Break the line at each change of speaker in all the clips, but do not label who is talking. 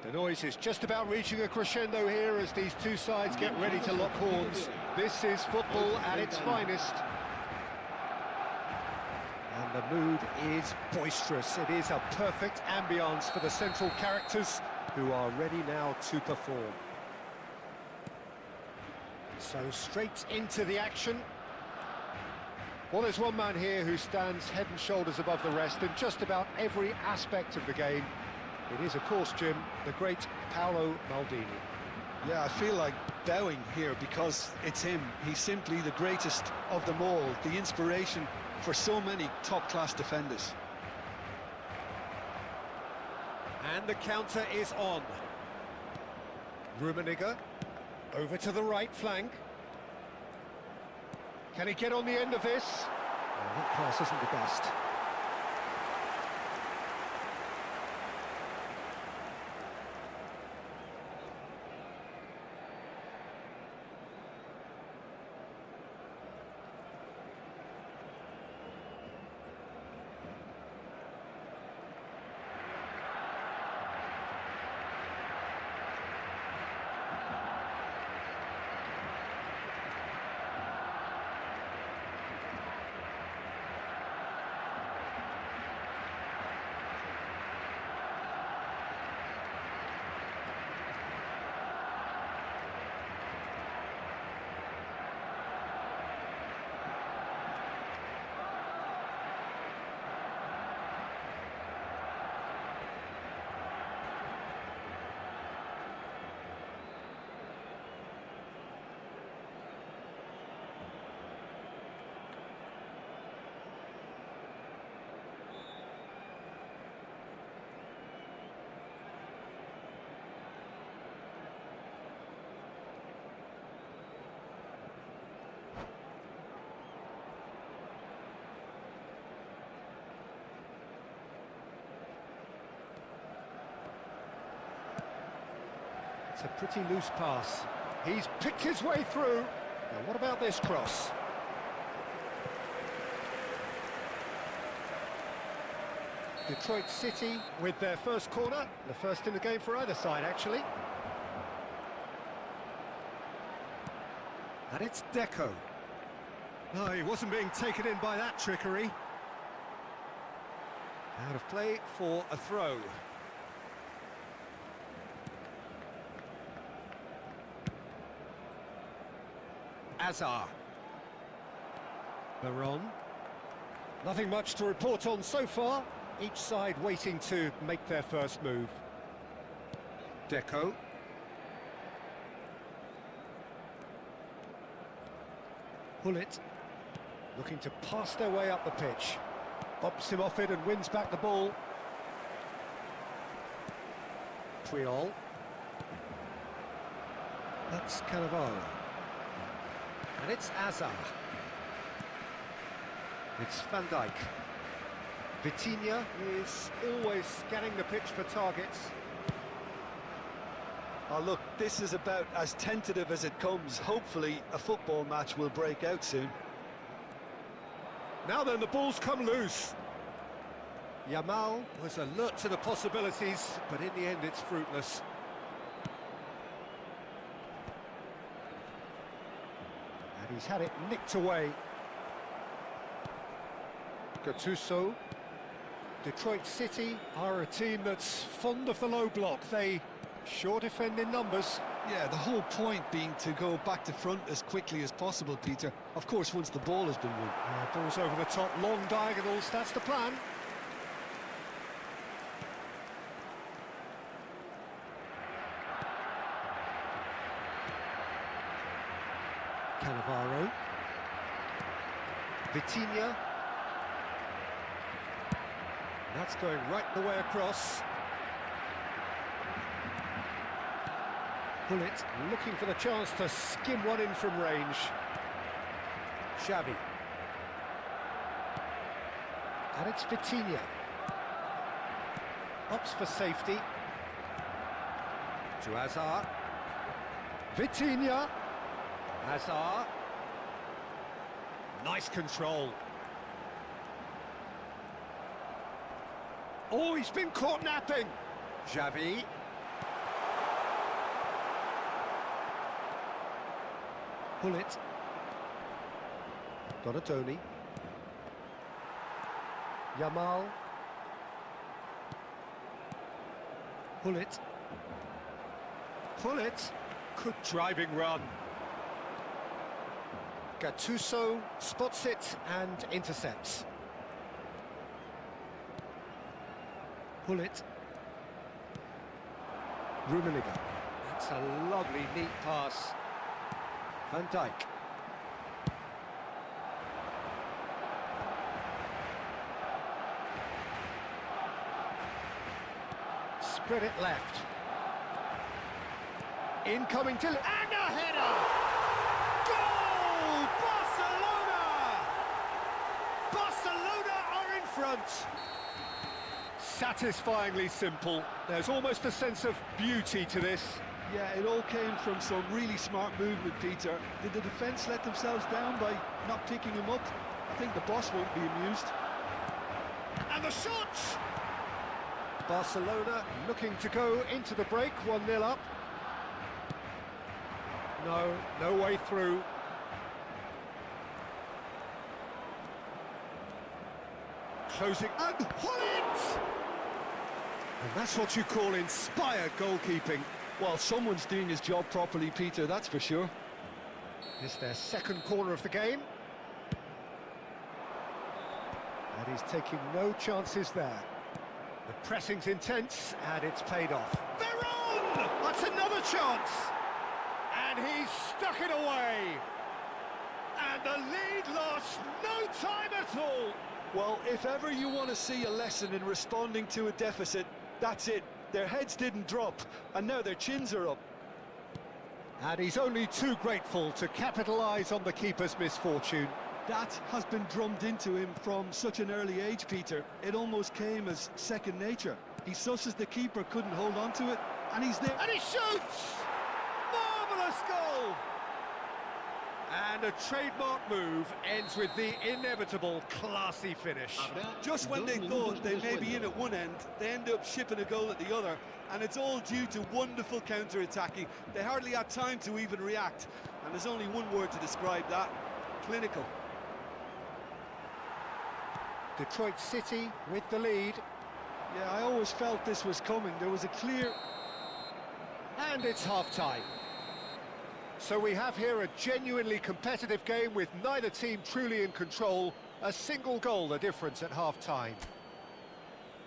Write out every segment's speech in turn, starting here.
The noise is just about reaching a crescendo here as these two sides get ready to lock horns. This is football at its finest. And the mood is boisterous. It is a perfect ambience for the central characters who are ready now to perform. So straight into the action. Well, there's one man here who stands head and shoulders above the rest in just about every aspect of the game. It is, of course, Jim, the great Paolo Maldini.
Yeah, I feel like bowing here because it's him. He's simply the greatest of them all, the inspiration for so many top-class defenders.
And the counter is on. Rummenigge, over to the right flank. Can he get on the end of this? Oh, that pass isn't the best. It's a pretty loose pass. He's picked his way through. Now, what about this cross? Detroit City with their first corner. The first in the game for either side, actually. And it's Deco. Oh, he wasn't being taken in by that trickery. Out of play for a throw. Azar. Baron. Nothing much to report on so far. Each side waiting to make their first move. Deco. Hullet. Looking to pass their way up the pitch. Bumps him off it and wins back the ball. Puyol. That's Cannavaro. And it's Azar. It's Van Dijk. Vitinha is always scanning the pitch for targets.
Oh, look, this is about as tentative as it comes. Hopefully, a football match will break out soon.
Now then, the ball's come loose. Yamal was alert to the possibilities, but in the end it's fruitless. And he's had it nicked away. Gattuso. Detroit City are a team that's fond of the low block. They sure defend in numbers.
Yeah, the whole point being to go back to front as quickly as possible, Peter. Of course, once the ball has been won.
Ball's over the top, long diagonals, that's the plan. Cannavaro. Vitinha. That's going right the way across. Hullet looking for the chance to skim one in from range. Xavi. And it's Vitinha. Opts for safety. To Azar. Vitinha. Azar. Nice control. Oh, he's been caught napping. Xavi. Pull it. Donatoni. Yamal. Pull it. Pull it. Good driving run. Gattuso spots it and intercepts. Pull it. Rummenigge. That's a lovely, neat pass. Van Dijk. Spread it left. Incoming to... And a header! Goal! Barcelona! Barcelona are in front. Satisfyingly simple. There's almost a sense of beauty to this.
Yeah, it all came from some really smart movement, Peter. Did the defence let themselves down by not picking him up? I think the boss won't be amused.
And the shot! Barcelona looking to go into the break, 1-0 up. No way through. Closing and Hullet! And that's what you call inspired goalkeeping.
Well, someone's doing his job properly, Peter, that's for sure.
It's their second corner of the game. And he's taking no chances there. The pressing's intense, and it's paid off. They're on! That's another chance! And he's stuck it away! And the lead lost no time at all!
Well, if ever you want to see a lesson in responding to a deficit, that's it. Their heads didn't drop, and now their chins are up.
And he's only too grateful to capitalise on the keeper's misfortune.
That has been drummed into him from such an early age, Peter. It almost came as second nature. He susses the keeper couldn't hold on to it, and he's there.
And he shoots! Marvellous goal! And a trademark move ends with the inevitable classy finish.
Just when they thought they may be in at one end, they end up shipping a goal at the other, and it's all due to wonderful counter-attacking. They hardly had time to even react, and there's only one word to describe that: clinical.
Detroit City with the lead.
Yeah, I always felt this was coming. There was a clear...
And it's half-time. So we have here a genuinely competitive game with neither team truly in control. A single goal the difference at half-time.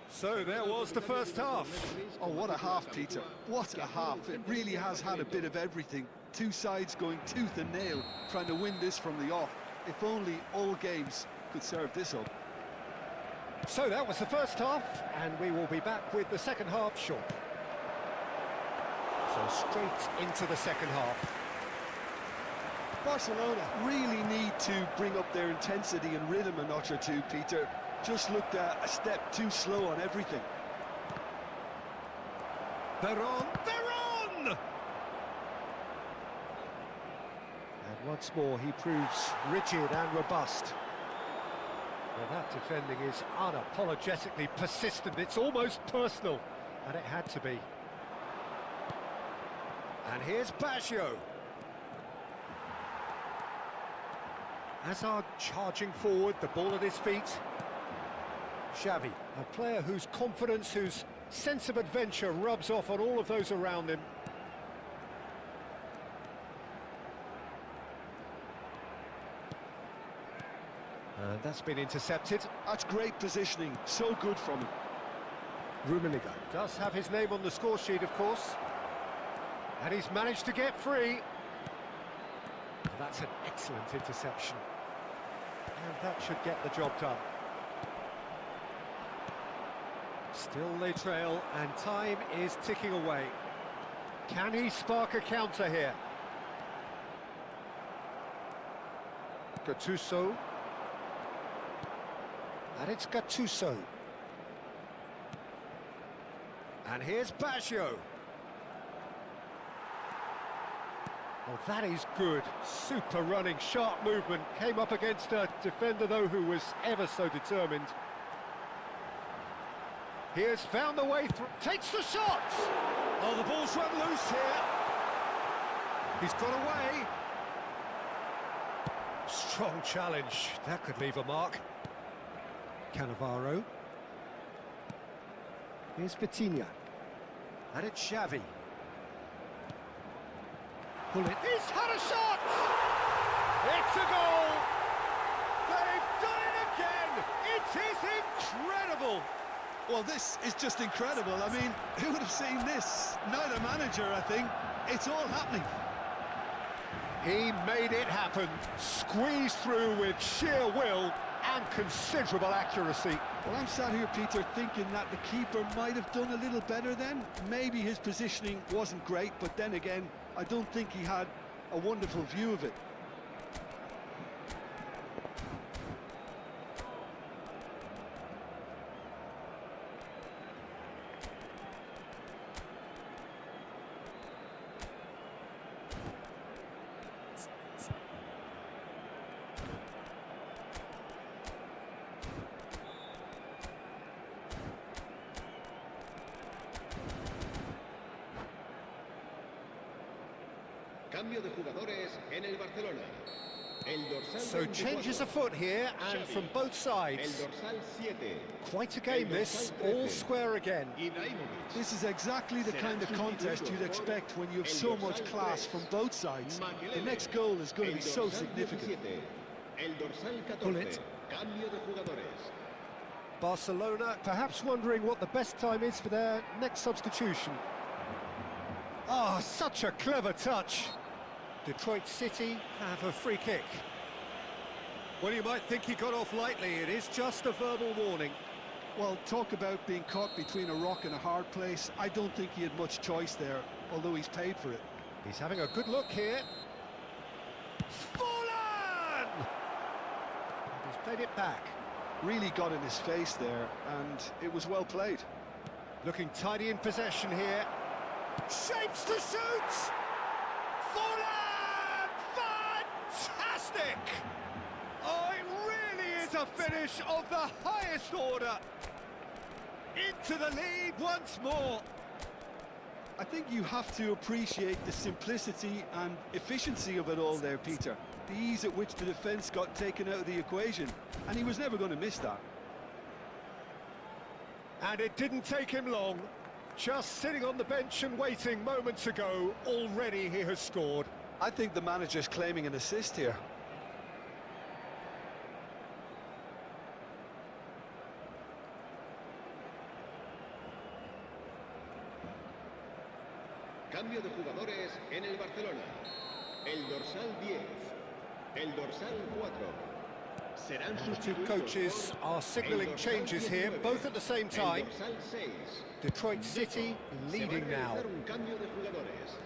So there was the first half.
Oh, what a half, Peter. What a half. It really has had a bit of everything. Two sides going tooth and nail, trying to win this from the off. If only all games could serve this up.
So that was the first half, and we will be back with the second half shortly. So straight into the second half.
Barcelona really need to bring up their intensity and rhythm a notch or two, Peter. Just looked a step too slow on everything.
They're on! They're on! And once more he proves rigid and robust. Well, that defending is unapologetically persistent. It's almost personal, and it had to be. And here's Baggio. Hazard charging forward, the ball at his feet. Xavi, a player whose confidence, whose sense of adventure rubs off on all of those around him. And that's been intercepted.
That's great positioning, so good from him.
Rummenigge does have his name on the score sheet, of course. And he's managed to get free. Well, that's an excellent interception. And that should get the job done. Still they trail, and time is ticking away. Can he spark a counter here? Gattuso. And it's Gattuso. And here's Baggio. Well, that is good. Super running, sharp movement. Came up against a defender, though, who was ever so determined. He has found the way through. Takes the shot! Oh, the ball's run loose here. He's got away. Strong challenge. That could leave a mark. Cannavaro. Here's Vitinha. And it's Xavi. Pull it. He's had a shot! It's a goal! They've done it again! It is incredible!
Well, this is just incredible. I mean, who would have seen this? Neither manager, I think. It's all happening.
He made it happen, squeezed through with sheer will and considerable accuracy.
Well, I'm sat here, Peter, thinking that the keeper might have done a little better then. Maybe his positioning wasn't great, but then again, I don't think he had a wonderful view of it.
Cambio de jugadores en el Barcelona. El dorsal
So changes afoot here and from both
El
sides.
dorsal 7.
Quite a game this, all square again.
Ibrahimovic.
This is exactly the kind of contest you'd expect when you have so much class from both sides. The next goal is going to be so significant.
El dorsal 14.
Pull it.
Cambio de jugadores.
Barcelona perhaps wondering what the best time is for their next substitution. Ah, such a clever touch. Detroit City have a free kick. Well, you might think he got off lightly. It is just a verbal warning.
Well, talk about being caught between a rock and a hard place. I don't think he had much choice there, although he's paid for it.
He's having a good look here. Fallen! He's played it back.
Really got in his face there, and it was well played.
Looking tidy in possession here. Shapes to shoot! Fallen! Fantastic! Oh, it really is a finish of the highest order. Into the lead once more.
I think you have to appreciate the simplicity and efficiency of it all there, Peter. The ease at which the defence got taken out of the equation, and he was never going to miss that.
And it didn't take him long. Just sitting on the bench and waiting moments ago, already he has scored.
I think the manager's claiming an assist here.
Cambio de jugadores en el Barcelona. El dorsal 10. El dorsal 4. Serán
The two
sustituidos
coaches
por
are signalling
el dorsal
changes here,
19,
both at the same
el
time.
dorsal 6.
Detroit City leading
Se va a
now.
realizar un cambio de jugadores.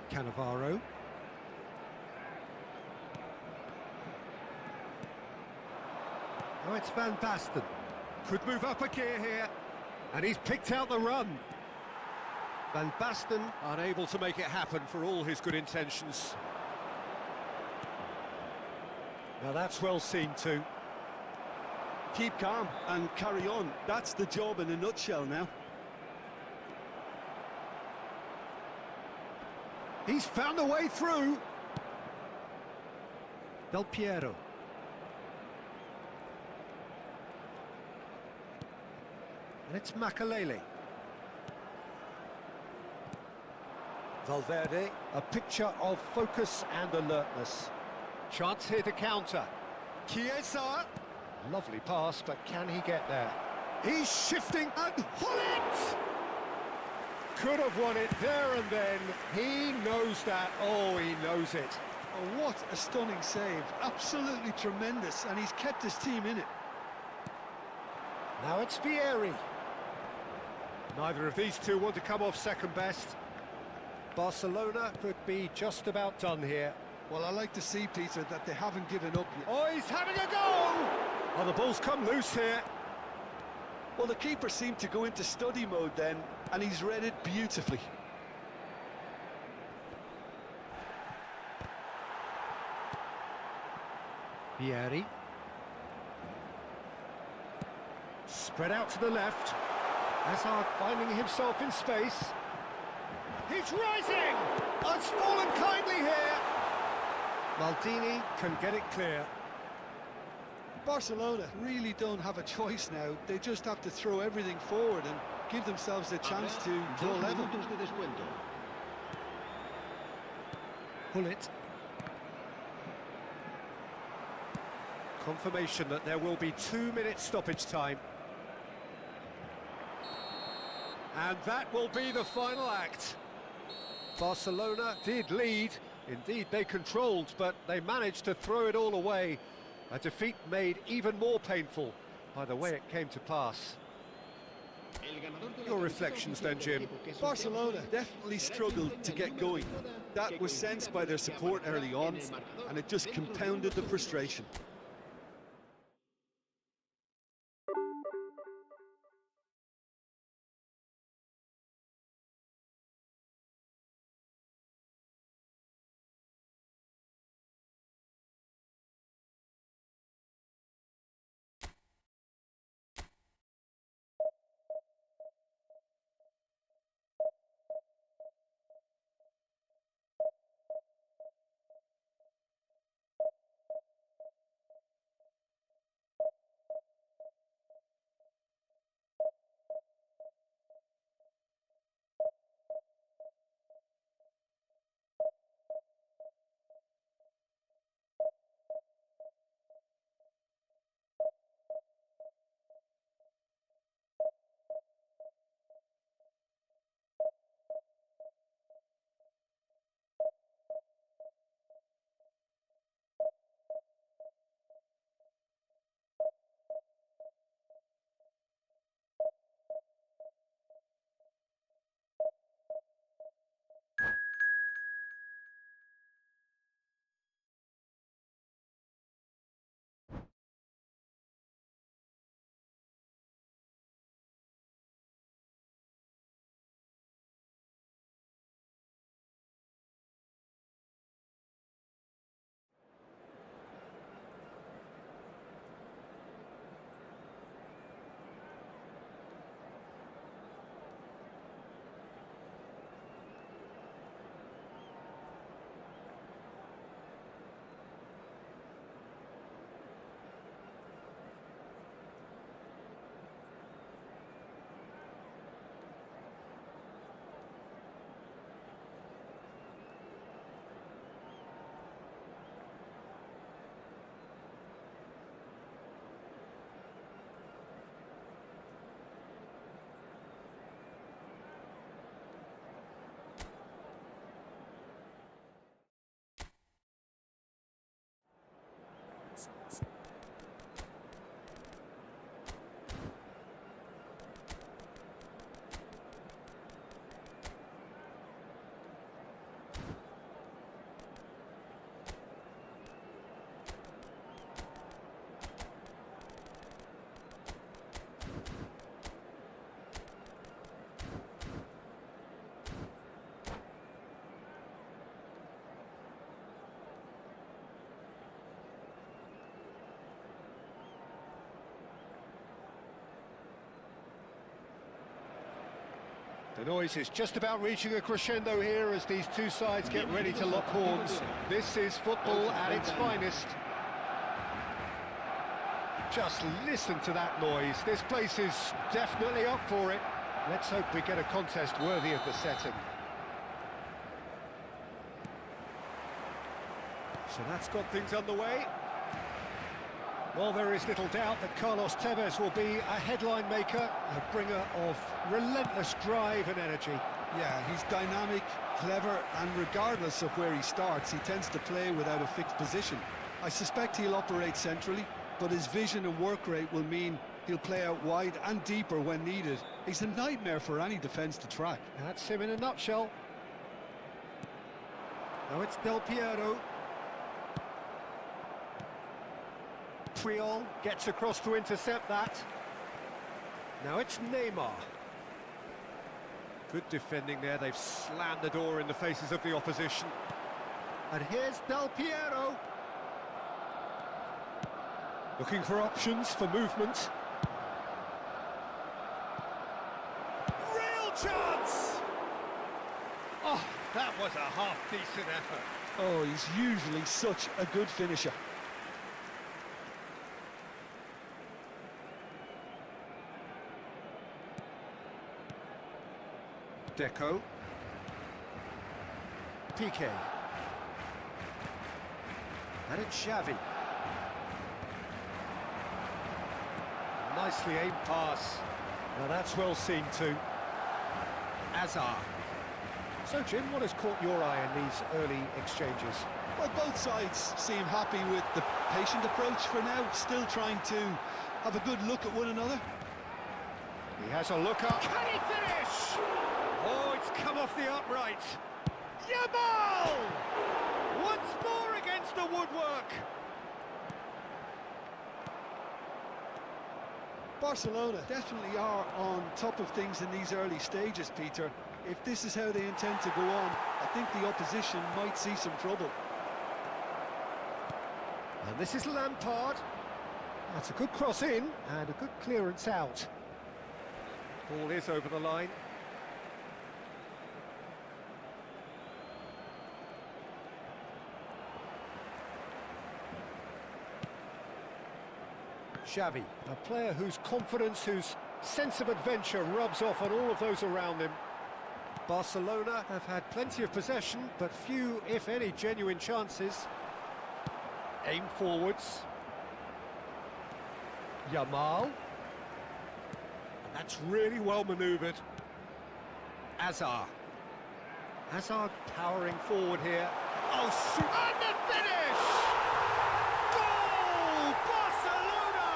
Cannavaro. Oh, it's Van Basten. Could move up a gear here. And he's picked out the run. Van Basten unable to make it happen for all his good intentions. Now that's well seen too.
Keep calm and carry on. That's the job in a nutshell now.
He's found a way through. Del Piero. And it's Makalele. Valverde, a picture of focus and alertness. Chance here to counter. Chiesa. Lovely pass, but can he get there? He's shifting and Hullet! Could have won it there and then. He knows that. Oh, he knows it.
Oh, what a stunning save. Absolutely tremendous, and he's kept his team in it.
Now it's Vieri. Neither of these two want to come off second best. Barcelona could be just about done here.
Well, I like to see, Peter, that they haven't given up yet.
Oh, he's having a go! Oh, the ball's come loose here.
Well, the keeper seemed to go into study mode then, and he's read it beautifully.
Vieri. Spread out to the left. Hazard finding himself in space. He's rising! Oh, it's fallen kindly here. Maldini can get it clear.
Barcelona really don't have a choice now. They just have to throw everything forward and give themselves a chance to draw level.
Pull it. Confirmation that there will be 2 minutes stoppage time. And that will be the final act. Barcelona did lead. Indeed, they controlled, but they managed to throw it all away. A defeat made even more painful by the way it came to pass. Your reflections then, Jim?
Barcelona definitely struggled to get going. That was sensed by their support early on, and it just compounded the frustration.
The noise is just about reaching a crescendo here as these two sides get ready to lock horns. This is football at its finest. Just listen to that noise. This place is definitely up for it. Let's hope we get a contest worthy of the setting. So that's got things underway. Well, there is little doubt that Carlos Tevez will be a headline maker, a bringer of relentless drive and energy.
Yeah, he's dynamic, clever, and regardless of where he starts, he tends to play without a fixed position. I suspect he'll operate centrally, but his vision and work rate will mean he'll play out wide and deeper when needed. He's a nightmare for any defence to track.
That's him in a nutshell. Now it's Del Piero. Triol gets across to intercept that. Now it's Neymar. Good defending there, they've slammed the door in the faces of the opposition. And here's Del Piero. Looking for options for movement. Real chance! Oh, that was a half-decent effort.
Oh, he's usually such a good finisher.
Deco. Piqué. And it's Xavi. Nicely aimed pass. Now that's well seen too. Hazard. So Jim, what has caught your eye in these early exchanges?
Well, both sides seem happy with the patient approach for now, still trying to have a good look at one another.
He has a look up. Can he finish? Oh, it's come off the upright. Yamal! Once more against the woodwork.
Barcelona definitely are on top of things in these early stages, Peter. If this is how they intend to go on, I think the opposition might see some trouble.
And this is Lampard. That's a good cross in and a good clearance out. Ball is over the line. Xavi, a player whose confidence, whose sense of adventure rubs off on all of those around him. Barcelona have had plenty of possession, but few, if any, genuine chances. Aim forwards. Yamal. And that's really well manoeuvred. Hazard. Hazard powering forward here. Oh, and the finish! Goal! Barcelona!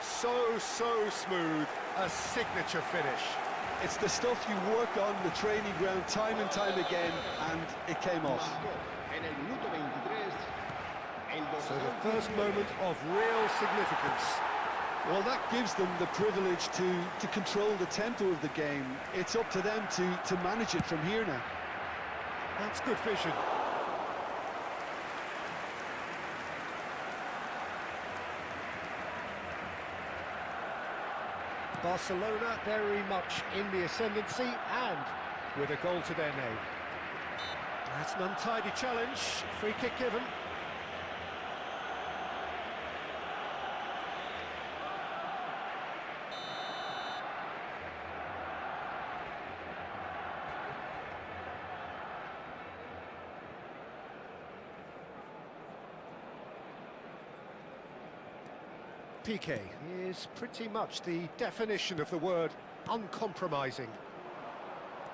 So smooth. A signature finish.
It's the stuff you work on the training ground time and time again, and it came off.
So the first moment of real significance.
Well, that gives them the privilege to control the tempo of the game. It's up to them to manage it from here now.
That's good vision. Barcelona very much in the ascendancy and with a goal to their name. That's an untidy challenge, free kick given. Piqué is pretty much the definition of the word uncompromising.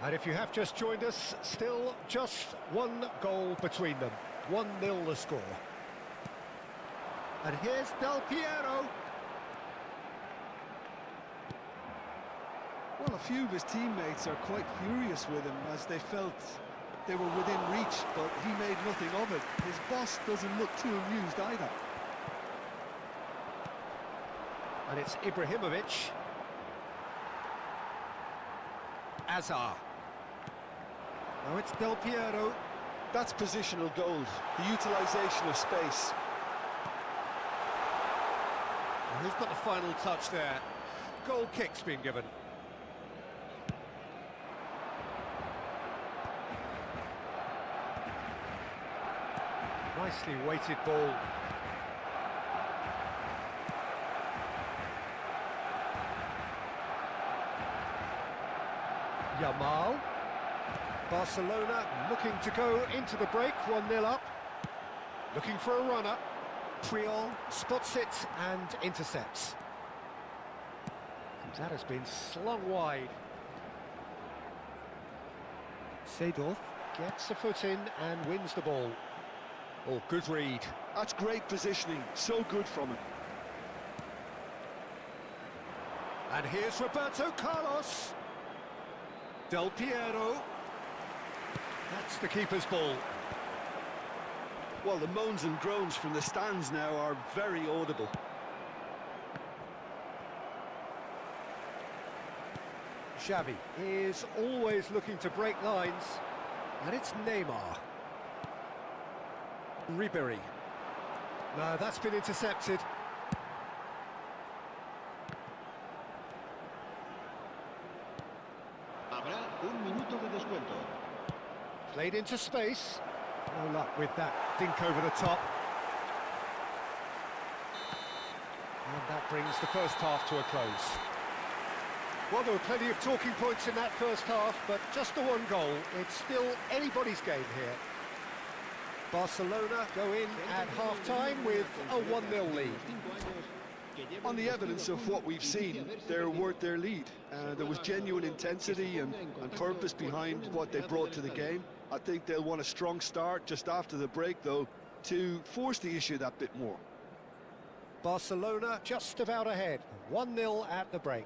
And if you have just joined us, still just one goal between them. 1-0 the score. And here's Del Piero.
Well, a few of his teammates are quite furious with him as they felt they were within reach, but he made nothing of it. His boss doesn't look too amused either.
And it's Ibrahimovic. Hazard. Now it's Del Piero.
That's positional gold, the utilisation of space.
And who's got the final touch there? Goal kick's been given. Nicely weighted ball. Yamal. Barcelona looking to go into the break, 1-0 up. Looking for a runner. Priol spots it and intercepts. That has been slung wide. Seedorf gets a foot in and wins the ball. Oh, good read.
That's great positioning, so good from him.
And here's Roberto Carlos. Del Piero. That's the keeper's ball.
Well, the moans and groans from the stands now are very audible.
Xavi is always looking to break lines. And it's Neymar. Ribery. No, that's been intercepted.
minuto de descuento.
Played into space. No luck with that dink over the top. And that brings the first half to a close. Well, there were plenty of talking points in that first half, but just the one goal. It's still anybody's game here. Barcelona go in at half-time with a 1-0 lead.
On the evidence of what we've seen, they're worth their lead. There was genuine intensity and purpose behind what they brought to the game. I think they'll want a strong start just after the break, though, to force the issue that bit more.
Barcelona just about ahead, 1-0 at the break.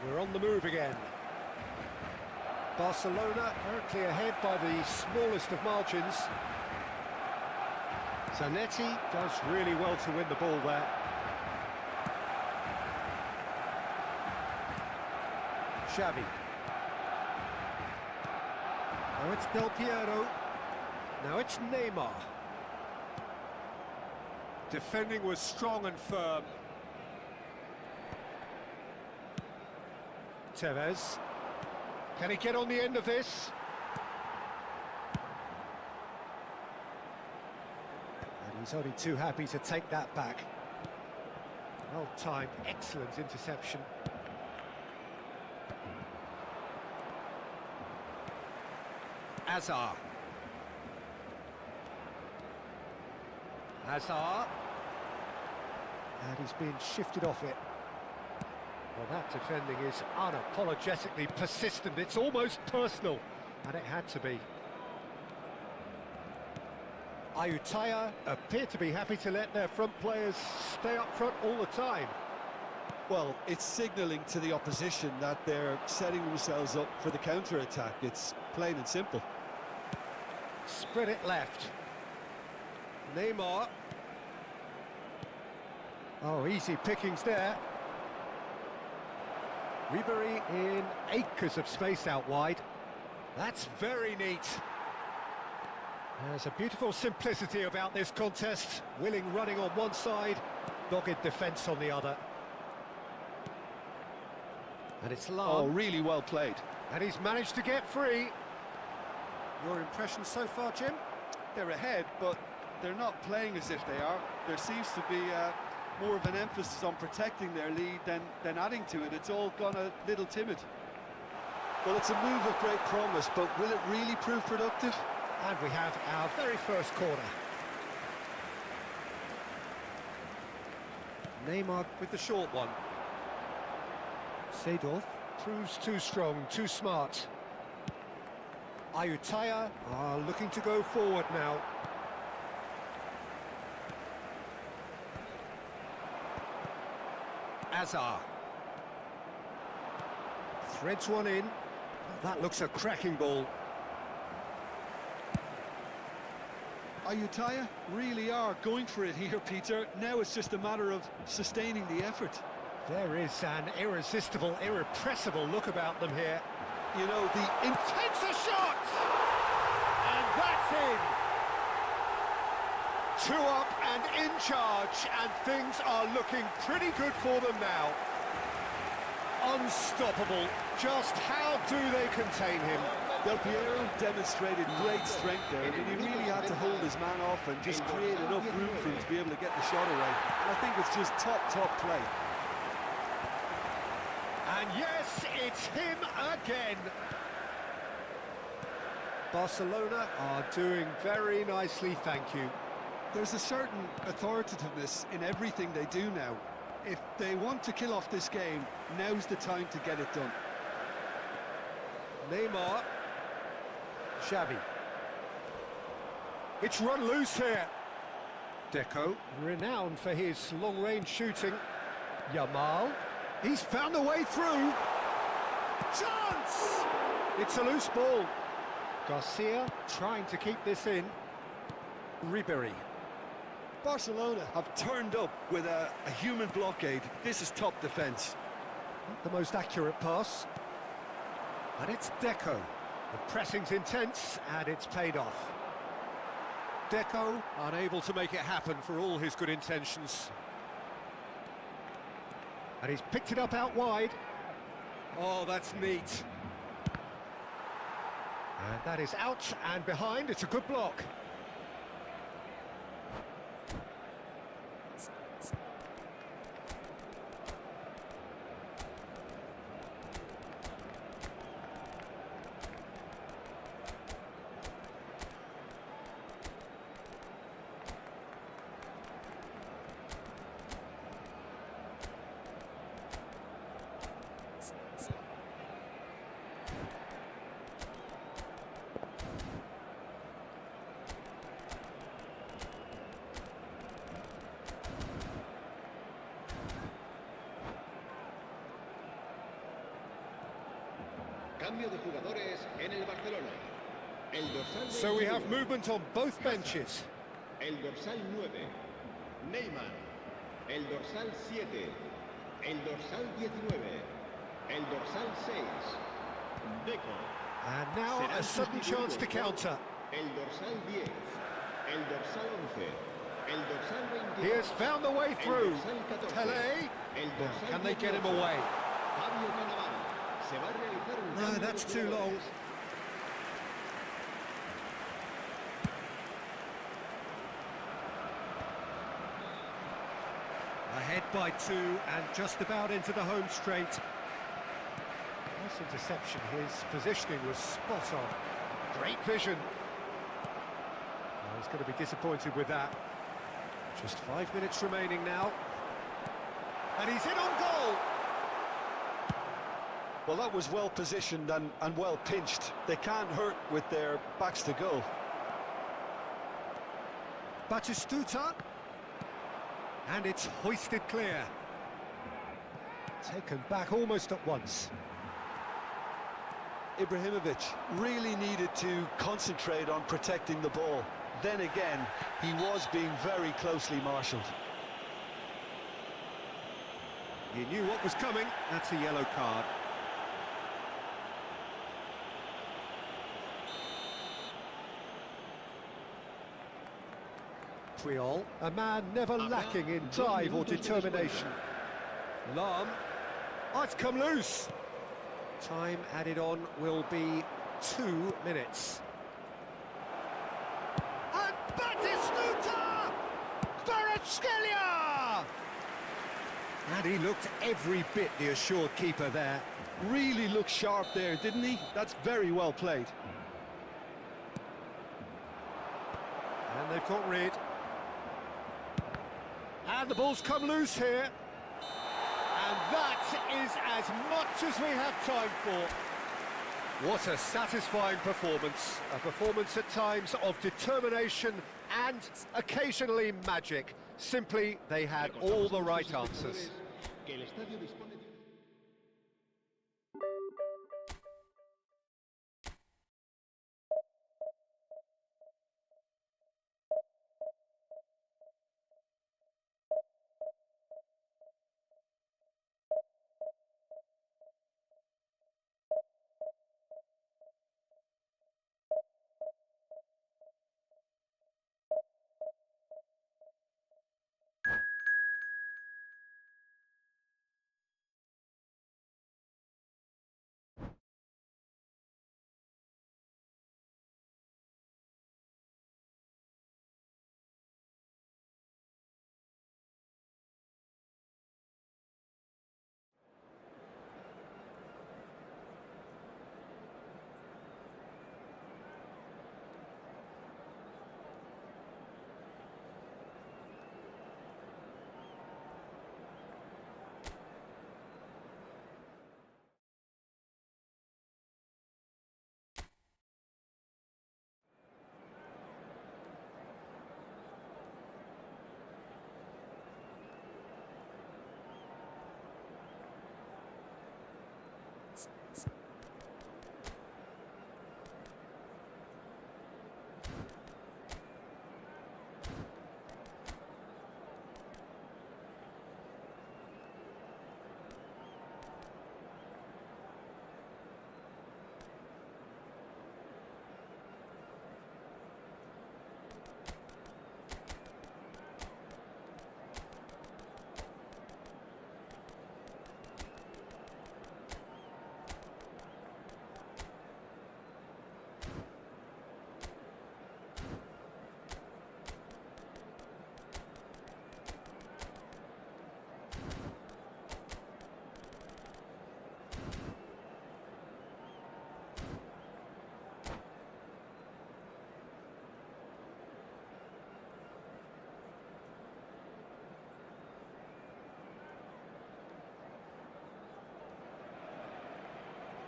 We're on the move again. Barcelona currently ahead by the smallest of margins. Zanetti does really well to win the ball there. Xavi. Now it's Del Piero. Now it's Neymar. Defending was strong and firm. Tevez. Can he get on the end of this? And he's only too happy to take that back. Well timed, excellent interception. Hazard. Hazard. And he's being shifted off it. Well, that defending is unapologetically persistent. It's almost personal, and it had to be. Ayutthaya appear to be happy to let their front players stay up front all the time.
Well, it's signalling to the opposition that they're setting themselves up for the counter-attack. It's plain and simple.
Spread it left. Neymar. Oh, easy pickings there. Ribery in acres of space out wide. That's very neat. There's a beautiful simplicity about this contest. Willing running on one side, dogged defence on the other. And it's Lam.
Oh, really well played.
And he's managed to get free. Your impression so far, Jim?
They're ahead, but they're not playing as if they are. There seems to be more of an emphasis on protecting their lead than adding to it. It's all gone a little timid. Well, it's a move of great promise, but will it really prove productive?
And we have our very first corner. Neymar with the short one. Seedorf proves too strong, too smart. Ayutthaya are looking to go forward now. Hazard. Threads one in. That looks a cracking ball.
Ayutthaya really are going for it here, Peter. Now it's just a matter of sustaining the effort.
There is an irresistible, irrepressible look about them here.
You know, the
Takes a shot! And that's in! 2 up and in charge, and things are looking pretty good for them now. Unstoppable. Just how do they contain him?
Del Piero demonstrated great strength there. I mean, he really had to hold his man off and just create enough room for him to be able to get the shot away. And I think it's just top play.
And yes, it's him again. Barcelona are doing very nicely, thank you.
There's a certain authoritativeness in everything they do now. If they want to kill off this game, now's the time to get it done.
Neymar. Xavi. It's run loose here. Deco, renowned for his long-range shooting. Yamal. He's found a way through. Chance! It's a loose ball. Garcia trying to keep this in. Ribery.
Barcelona have turned up with a human blockade. This is top defence.
Not the most accurate pass. And it's Deco. The pressing's intense, and it's paid off. Deco unable to make it happen for all his good intentions. And he's picked it up out wide. Oh, that's neat. And that is out and behind. It's a good block.
Cambio de jugadores en el Barcelona. El dorsal
So we have
21,
movement on both benches.
el dorsal 9, Neymar. El dorsal 7, el dorsal 19, el dorsal 6, Deco.
And now
Será
a sudden chance to
sustituido por
counter.
El dorsal 10, el dorsal 11, el dorsal 22.
He has found the way through.
El dorsal 14,
Pele.
el dorsal
Can they get him
18,
away?
Fabio Cannavaro. Se va a realizar un
No,
cambio de
that's too long.
jugadores.
Ahead by 2 and just about into the home straight. Nice interception. His positioning was spot on. Great vision. Oh, he's going to be disappointed with that. Just 5 minutes remaining now. And he's in on goal.
Well, that was well positioned and well pinched. They can't hurt with their backs to goal.
Batistuta. And it's hoisted clear. Taken back almost at once.
Ibrahimovic really needed to concentrate on protecting the ball. Then again, he was being very closely marshalled.
He knew what was coming. That's a yellow card. Puyol, a man never lacking in drive or determination. Lam. Oh, it's come loose. Time added on will be 2 minutes. And Batistuta! Kvaratskhelia! And he looked every bit the assured keeper there.
Really looked sharp there, didn't he? That's very well played.
And they've got rid. And the ball's come loose here. And that is as much as we have time for. What a satisfying performance. A performance at times of determination and occasionally magic. Simply, they had all the right answers.
Que el estadio dispone de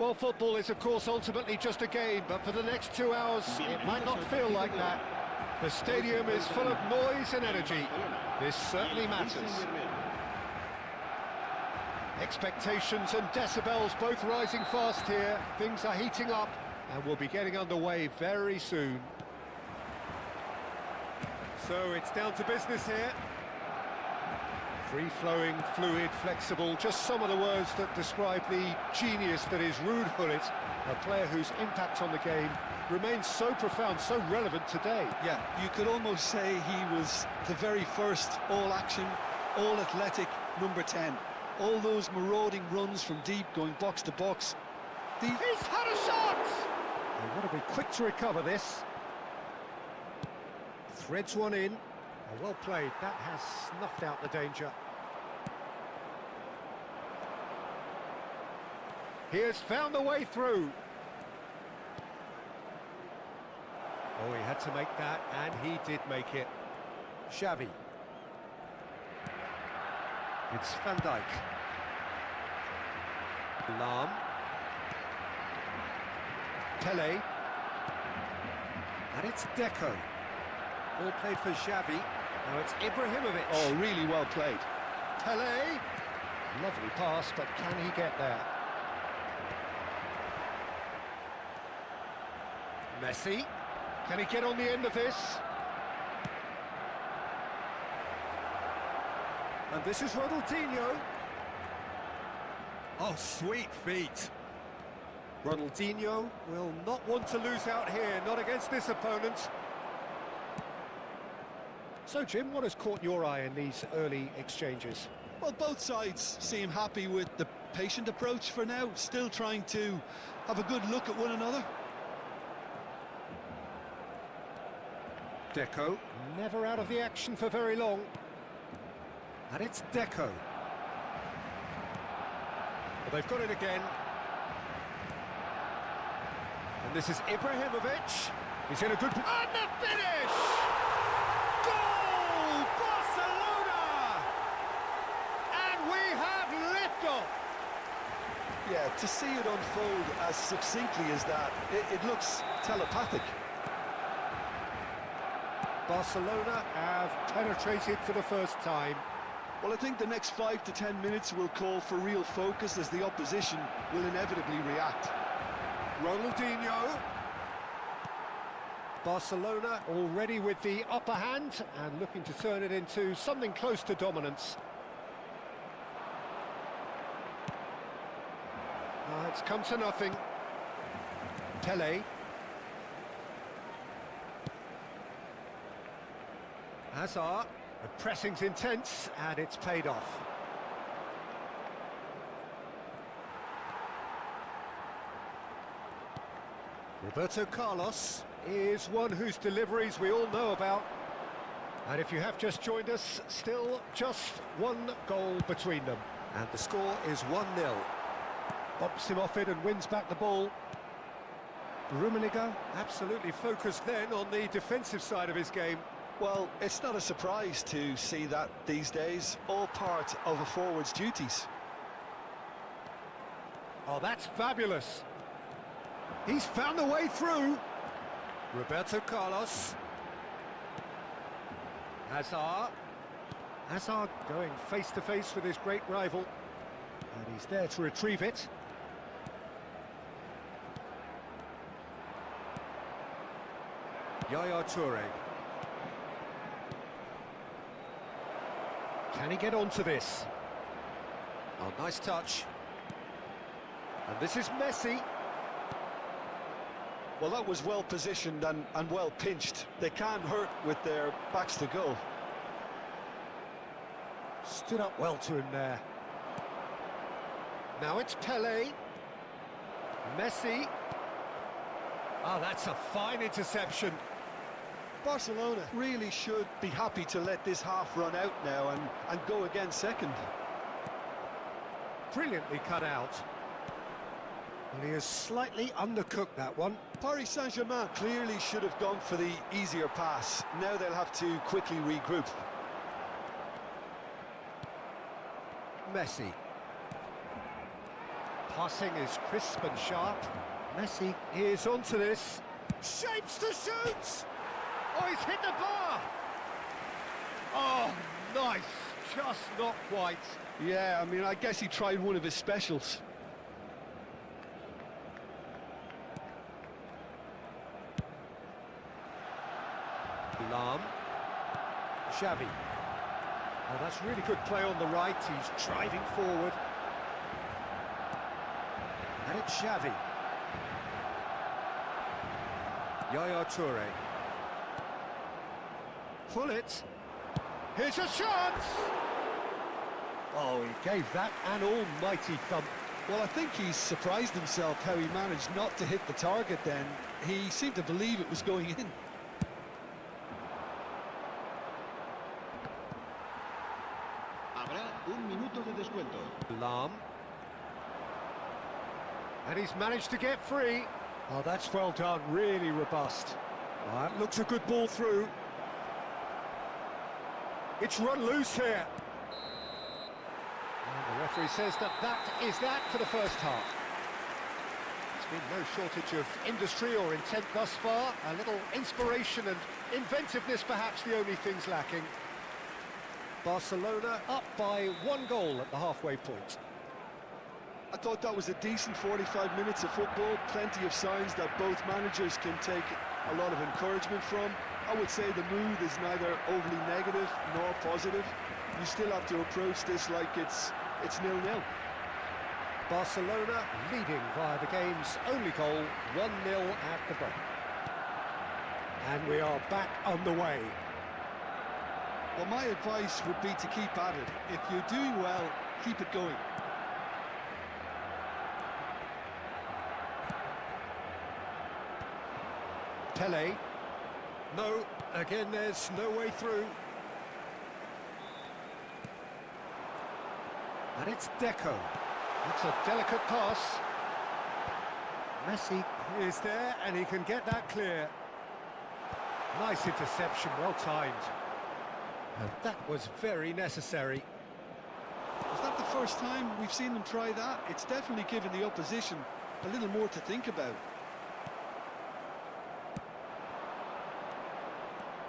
Well, football is, of course, ultimately just a game, but for the next 2 hours, it might not feel like that. The stadium is full of noise and energy. This certainly matters. Expectations and decibels both rising fast here. Things are heating up, and we'll be getting underway very soon. So it's down to business here. Free-flowing, fluid, flexible, just some of the words that describe the genius that is Ruud Gullit, a player whose impact on the game remains so profound, so relevant today.
Yeah, you could almost say he was the very first all-action, all-athletic number 10. All those marauding runs from deep, going box to box.
He's had a shot! They want to be quick to recover this. Threads one in. Oh, well played. That has snuffed out the danger. He has found the way through. Oh, he had to make that, and he did make it. Xavi. It's Van Dijk. Lam. Pele. And it's Deco. All played for Xavi. Now it's Ibrahimovic.
Oh, really well played.
Pele. Lovely pass, but can he get there? Messi. Can he get on the end of this? And this is Ronaldinho. Oh, sweet feet. Ronaldinho will not want to lose out here, not against this opponent. So, Jim, what has caught your eye in these early exchanges?
Well, both sides seem happy with the patient approach for now, still trying to have a good look at one another.
Deco, never out of the action for very long. And it's Deco. Well, they've got it again. And this is Ibrahimovic. He's in a good... And the finish! Goal! Barcelona! And we have liftoff!
Yeah, to see it unfold as succinctly as that, it looks telepathic.
Barcelona have penetrated for the first time.
Well, I think the next 5 to 10 minutes will call for real focus as the opposition will inevitably react.
Ronaldinho. Barcelona already with the upper hand and looking to turn it into something close to dominance. It's come to nothing. Pele. Hazard. The pressing's intense, and it's paid off. Roberto Carlos is one whose deliveries we all know about. And if you have just joined us, still just one goal between them. And the score is 1-0. Bumps him off it and wins back the ball. Rummenigge absolutely focused then on the defensive side of his game.
Well, it's not a surprise to see that these days, all part of a forward's duties.
Oh, that's fabulous. He's found a way through. Roberto Carlos. Hazard. Hazard going face-to-face with his great rival. And he's there to retrieve it. Yaya Toure. Can he get onto this? Oh, nice touch. And this is Messi.
Well, that was well positioned and well pinched. They can't hurt with their backs to goal.
Stood up well to him there. Now it's Pele. Messi. Oh, that's a fine interception.
Barcelona really should be happy to let this half run out now and go again second.
Brilliantly cut out. Well, he has slightly undercooked that one.
Paris Saint-Germain clearly should have gone for the easier pass. Now they'll have to quickly regroup.
Messi. passing is crisp and sharp. Messi is onto this. Shapes to shoot! Oh, he's hit the bar! Oh, nice. Just not quite.
Yeah, I mean, I guess he tried one of his specials.
Lam. Xavi. Oh, that's really good play on the right. He's driving forward. And it's Xavi. Yaya Toure. Pull it. Here's a chance! Oh, he gave that an almighty thump.
Well, I think he's surprised himself how he managed not to hit the target then. He seemed to believe it was going in.
Habrá un minuto de descuento.
Lam. And he's managed to get free. Oh, that's well done, really robust. Oh, that looks a good ball through. It's run loose here. And the referee says that is that for the first half. There's been no shortage of industry or intent thus far. A little inspiration and inventiveness perhaps the only things lacking. Barcelona up by 1 goal at the halfway point.
I thought that was a decent 45 minutes of football. Plenty of signs that both managers can take a lot of encouragement from. I would say the mood is neither overly negative nor positive. You still have to approach this like it's 0-0.
Barcelona leading via the game's only goal, 1-0 at the break. And we are back on the way.
Well, my advice would be to keep at it. If you're doing well, keep it going.
Pele. No, again there's no way through. And it's Deco. It's a delicate pass. Messi is there and he can get that clear. Nice interception, well timed. And that was very necessary.
Is that the first time we've seen them try that? It's definitely given the opposition a little more to think about.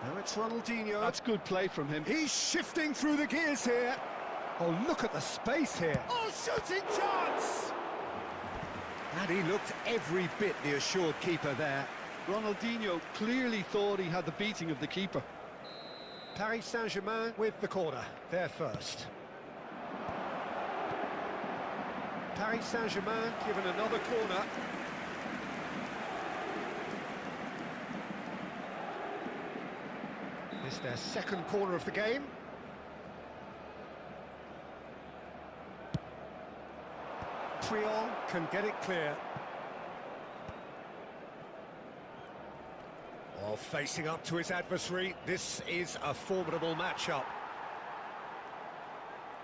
Now it's Ronaldinho.
That's good play from him.
He's shifting through the gears here. Oh, look at the space here. Oh, shooting chance! And he looked every bit the assured keeper there.
Ronaldinho clearly thought he had the beating of the keeper.
Paris Saint-Germain with the corner, they're first. Paris Saint-Germain given another corner. It's their second corner of the game. Triol can get it clear. Oh, facing up to his adversary, this is a formidable matchup.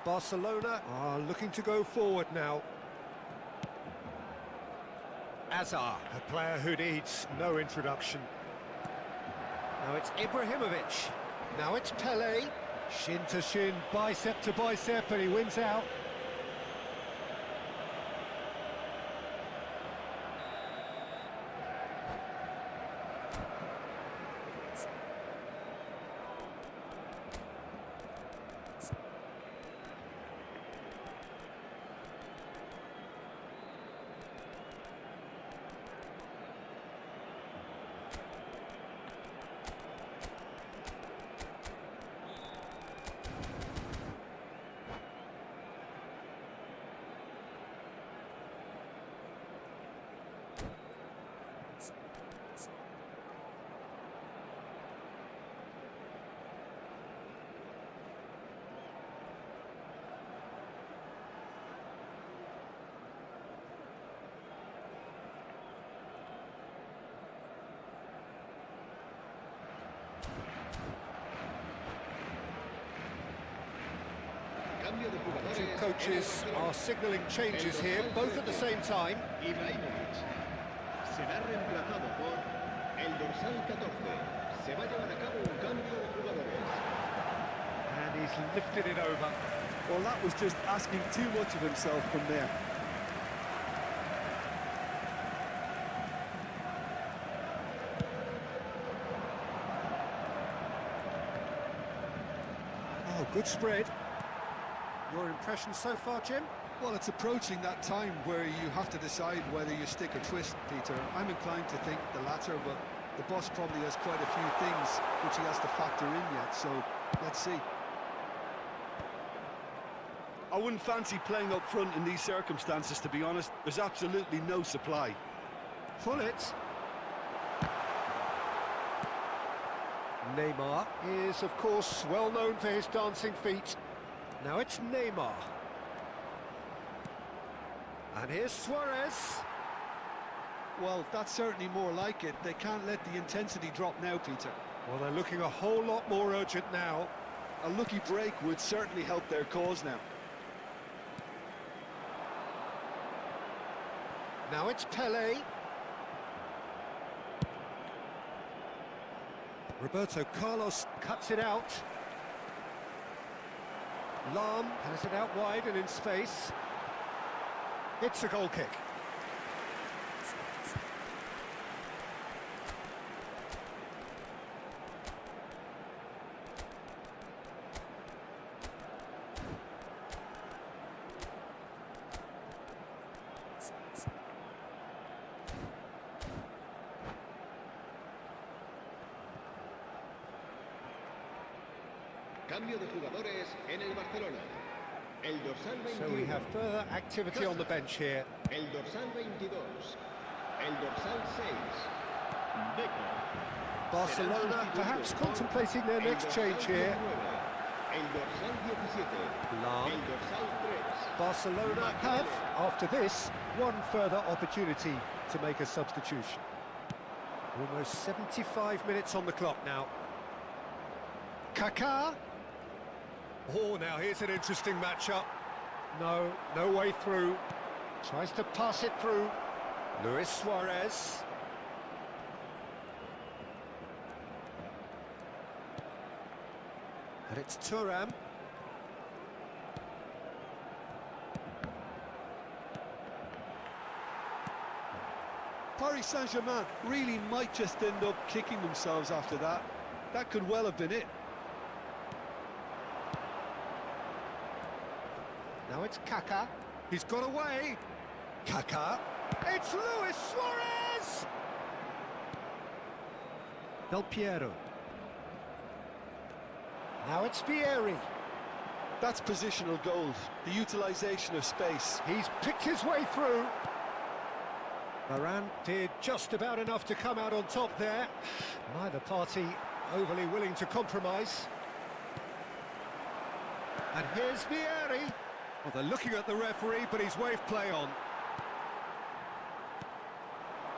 Barcelona are looking to go forward now. Azar, a player who needs no introduction. Now it's Ibrahimovic. Now it's Pele. Shin to shin, bicep to bicep, and he wins out. Two coaches are signalling changes here, both at the same time.
Ibrahimovic será reemplazado por el dorsal 14. Se va a llevar a cabo un cambio de jugadores.
And he's lifted it over.
Well, that was just asking too much of himself from there.
Good spread. Your impression so far, Jim?
Well, it's approaching that time where you have to decide whether you stick or twist, Peter. I'm inclined to think the latter, but the boss probably has quite a few things which he has to factor in yet, so let's see. I wouldn't fancy playing up front in these circumstances, to be honest. There's absolutely no supply.
Pull it. Neymar is, of course, well known for his dancing feet. Now it's Neymar. And here's Suarez.
Well, that's certainly more like it. They can't let the intensity drop now, Peter.
Well, they're looking a whole lot more urgent now.
A lucky break would certainly help their cause now.
Now it's Pele. Roberto Carlos cuts it out. Lam has it out wide and in space. It's a goal kick.
Cambio de jugadores en el Barcelona. El dorsal 21.
So we have further activity on the bench here.
El dorsal 22. El dorsal 6. Deco.
Barcelona perhaps contemplating their next change here.
El dorsal 17.
Lam.
El dorsal 3.
Barcelona have, after this, one further opportunity to make a substitution. Almost 75 minutes on the clock now. Kaká. Oh, now here's an interesting matchup. No way through. Tries to pass it through. Luis Suarez. And it's Thuram.
Paris Saint-Germain really might just end up kicking themselves after that. That could well have been it.
Now it's Kaká. He's got away. Kaká. It's Luis Suarez! Del Piero. Now it's Vieri.
That's positional gold, the utilisation of space.
He's picked his way through. Varane did just about enough to come out on top there. Neither party overly willing to compromise. And here's Vieri. Well, they're looking at the referee, but he's waved play on.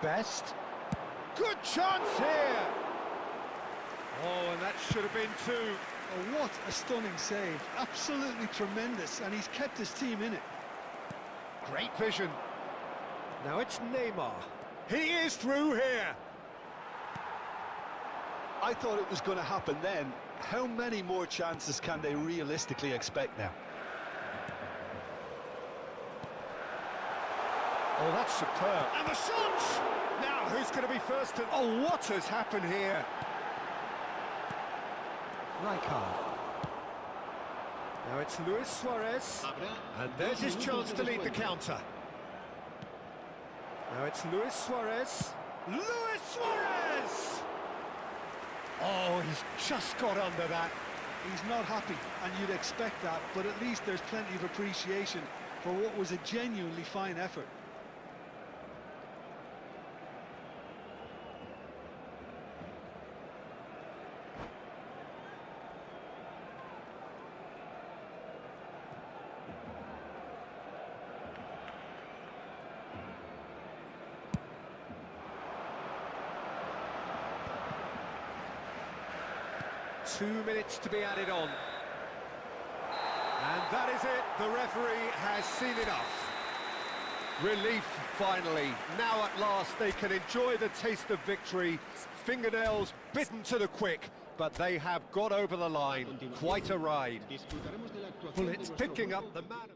Best. Good chance here. Oh, and that should have been two.
Oh, what a stunning save. Absolutely tremendous, and he's kept his team in it.
Great vision. Now it's Neymar. He is through here.
I thought it was going to happen then. How many more chances can they realistically expect now?
Oh, that's superb. And the shot! Now, who's going to be first to... Oh, what has happened here? Rijkaard. Now it's Luis Suarez. And there's his chance to lead the counter. Now it's Luis Suarez. Luis Suarez! Oh, he's just got under that.
He's not happy, and you'd expect that, but at least there's plenty of appreciation for what was a genuinely fine effort.
Two minutes to be added on. And that is it. The referee has seen enough. Relief, finally. Now at last they can enjoy the taste of victory. Fingernails bitten to the quick, but they have got over the line. Quite a ride. Bullets picking up the man.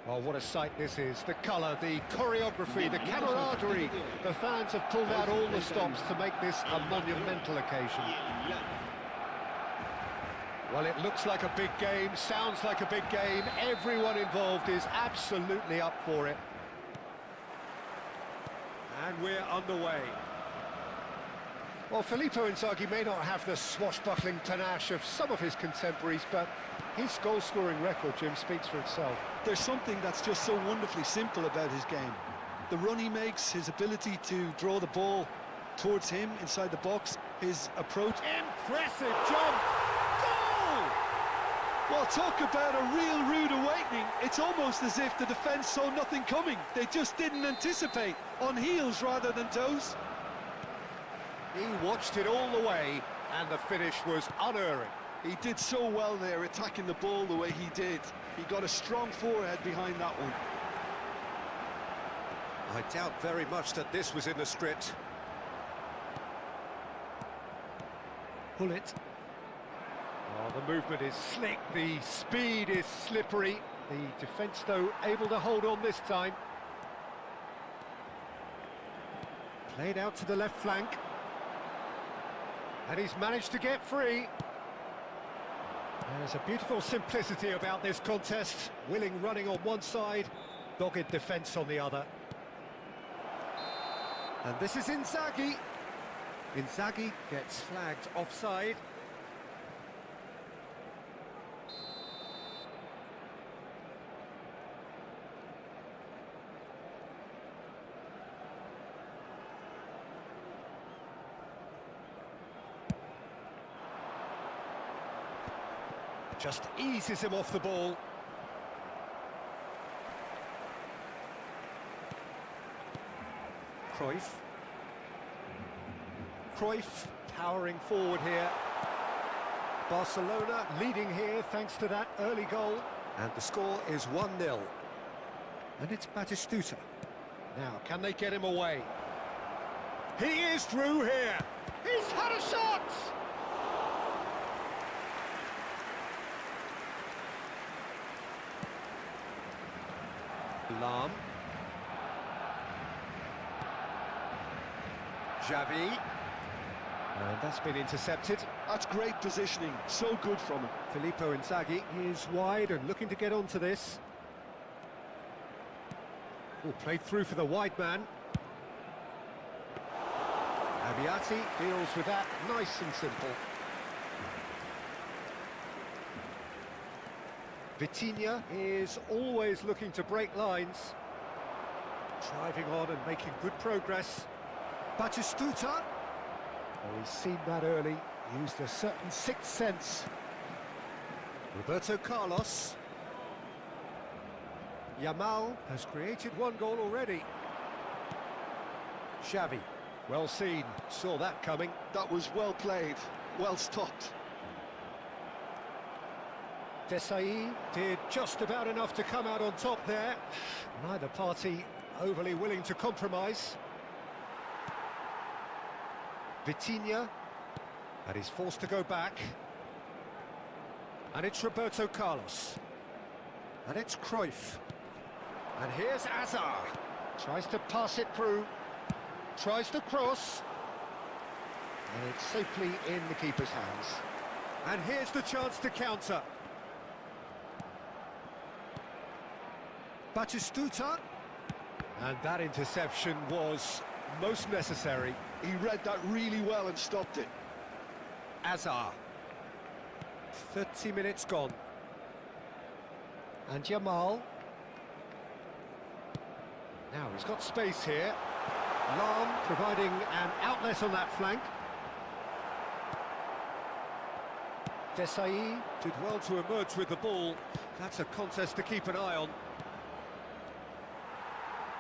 Oh, what a sight this is. The colour, the choreography, the camaraderie. The fans have pulled out all the stops to make this a monumental occasion. Well, it looks like a big game, sounds like a big game. Everyone involved is absolutely up for it. And we're underway. Well, Filippo Inzaghi may not have the swashbuckling panache of some of his contemporaries, but his goal-scoring record, Jim, speaks for itself.
There's something that's just so wonderfully simple about his game. The run he makes, his ability to draw the ball towards him inside the box, his approach.
Impressive jump! Goal!
Well, talk about a real rude awakening. It's almost as if the defence saw nothing coming. They just didn't anticipate, on heels rather than toes.
He watched it all the way, and the finish was unerring.
He did so well there, attacking the ball the way he did. He got a strong forehead behind that one.
I doubt very much that this was in the script. Pull it. Oh, the movement is slick, the speed is slippery. The defence, though, able to hold on this time. Played out to the left flank. And he's managed to get free. There's a beautiful simplicity about this contest. Willing running on one side, dogged defence on the other. And this is Inzaghi. Inzaghi gets flagged offside. Just eases him off the ball. Cruyff powering forward here. Barcelona leading here thanks to that early goal. And the score is 1-0. And it's Batistuta. Now, can they get him away? He is through here. He's had a shot! Lam. Xavi. And that's been intercepted.
That's great positioning, so good from him.
Filippo Inzaghi is wide and looking to get onto this. Oh, played through for the wide man. Abiati deals with that nice and simple. Vitinha is always looking to break lines. Driving on and making good progress. Batistuta. Oh, he's seen that early, used a certain sixth sense. Roberto Carlos. Yamal has created one goal already. Xavi, well seen, saw that coming.
That was well played, well stopped.
Desai did just about enough to come out on top there. Neither party overly willing to compromise. Vitinha, and he's forced to go back. And it's Roberto Carlos. And it's Cruyff. And here's Azar. Tries to pass it through. Tries to cross. And it's safely in the keeper's hands. And here's the chance to counter. Batistuta. And that interception was most necessary.
He read that really well and stopped it.
Azar. 30 minutes gone. And Jamal. Now he's got space here. Lam providing an outlet on that flank. Desai did well to emerge with the ball. That's a contest to keep an eye on.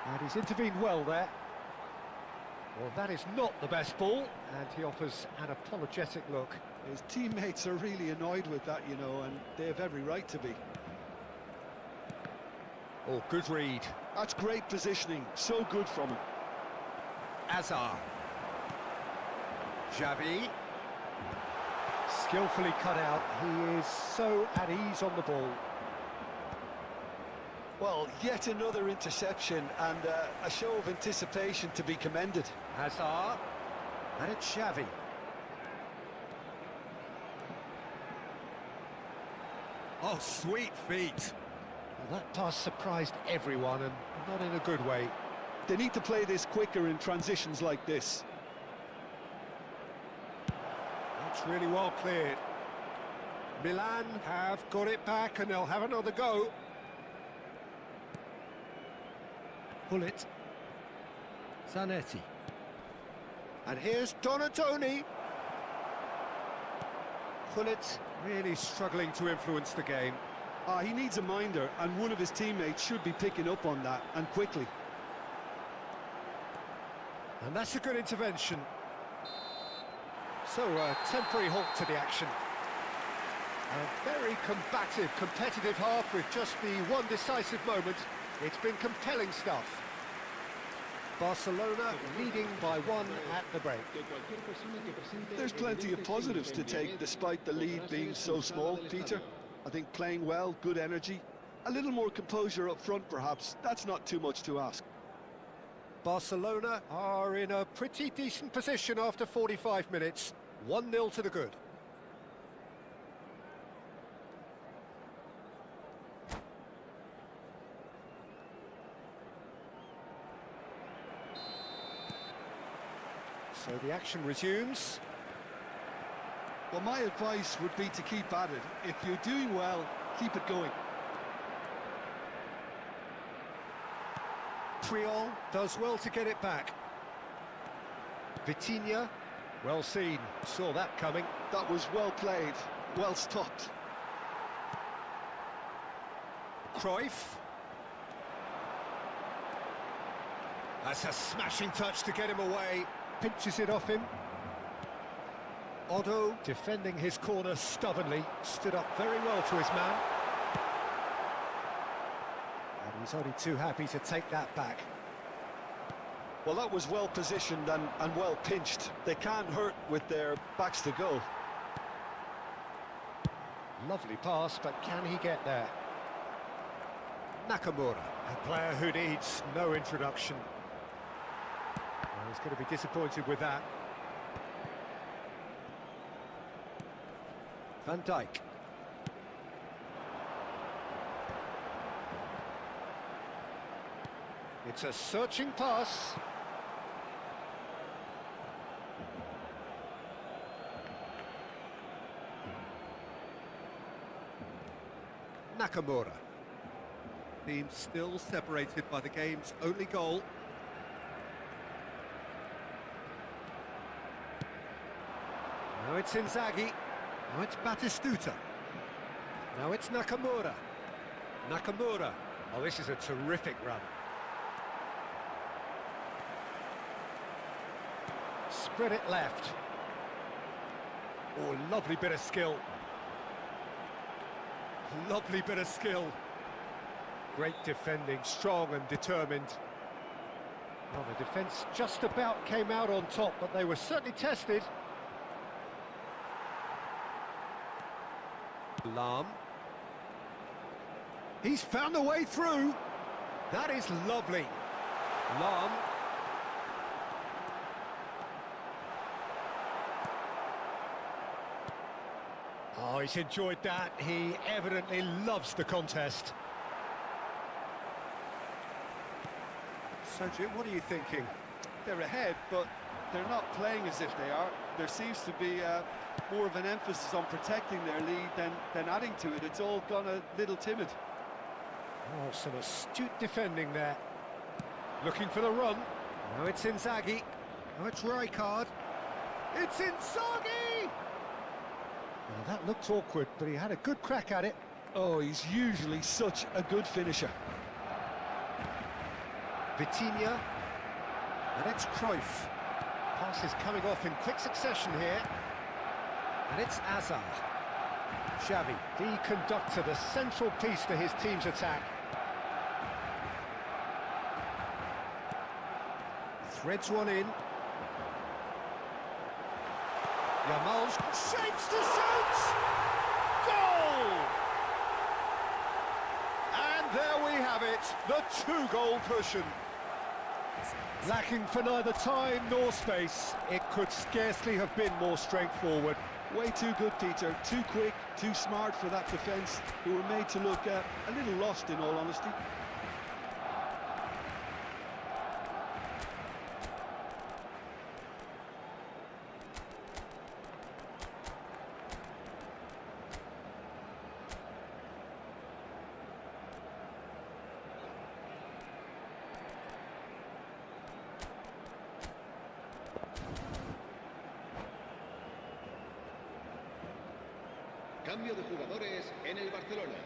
And he's intervened well there. Well, that is not the best ball, and he offers an apologetic look.
His teammates are really annoyed with that, you know, and they have every right to be.
Oh, good read.
That's great positioning, so good from him.
Azar. Xavi. Skillfully cut out. He is so at ease on the ball.
Well, yet another interception and a show of anticipation to be commended.
Hazard, and it's Xavi. Oh, sweet feet. Well, that pass surprised everyone, and not in a good way.
They need to play this quicker in transitions like this.
That's really well cleared. Milan have got it back, and they'll have another go. Pull it. Zanetti. And here's Donatoni. Pullet really struggling to influence the game.
He needs a minder, and one of his teammates should be picking up on that, and quickly.
And that's a good intervention. So, a temporary halt to the action. A very combative, competitive half with just the one decisive moment. It's been compelling stuff. Barcelona leading by 1 at the break.
There's plenty of positives to take despite the lead being so small, Peter. I think playing well, good energy, a little more composure up front perhaps, that's not too much to ask.
Barcelona are in a pretty decent position after 45 minutes. 1-0 to the good. So the action resumes.
Well, my advice would be to keep at it. If you're doing well, keep it going.
Triol does well to get it back. Vitinha, well seen, saw that coming.
That was well played, well stopped.
Cruyff. That's a smashing touch to get him away. Pinches it off him. Otto defending his corner stubbornly, stood up very well to his man. And he's only too happy to take that back.
Well, that was well positioned and well pinched. They can't hurt with their backs to goal.
Lovely pass, but can he get there? Nakamura, a player who needs no introduction. Well, he's going to be disappointed with that. Van Dijk. It's a searching pass. Nakamura. Team still separated by the game's only goal. Now it's Inzaghi. Now it's Batistuta. Now it's Nakamura. Nakamura. Oh, this is a terrific run. Spread it left. Oh, lovely bit of skill. Lovely bit of skill. Great defending, strong and determined. Well, the defence just about came out on top, but they were certainly tested. Lam. He's found a way through. That is lovely. Lam. Oh, he's enjoyed that. He evidently loves the contest. So, Jim, what are you thinking?
They're ahead, but they're not playing as if they are. There seems to be more of an emphasis on protecting their lead than adding to it. It's all gone a little timid.
Oh, some astute defending there. Looking for the run. Now it's Inzaghi. Now it's Rijkaard. It's Inzaghi! Well, that looked awkward, but he had a good crack at it.
Oh, he's usually such a good finisher.
Vitinha. And it's Cruyff. Passes coming off in quick succession here. And it's Azar. Xavi, the conductor, the central piece to his team's attack. Threads one in. Yamal's shapes to shoot! Goal! And there we have it, the two-goal cushion. Lacking for neither time nor space, it could scarcely have been more straightforward.
Way too good, Peter. Too quick, too smart for that defence, who were made to look a little lost, in all honesty.
Cambio de jugadores en el Barcelona.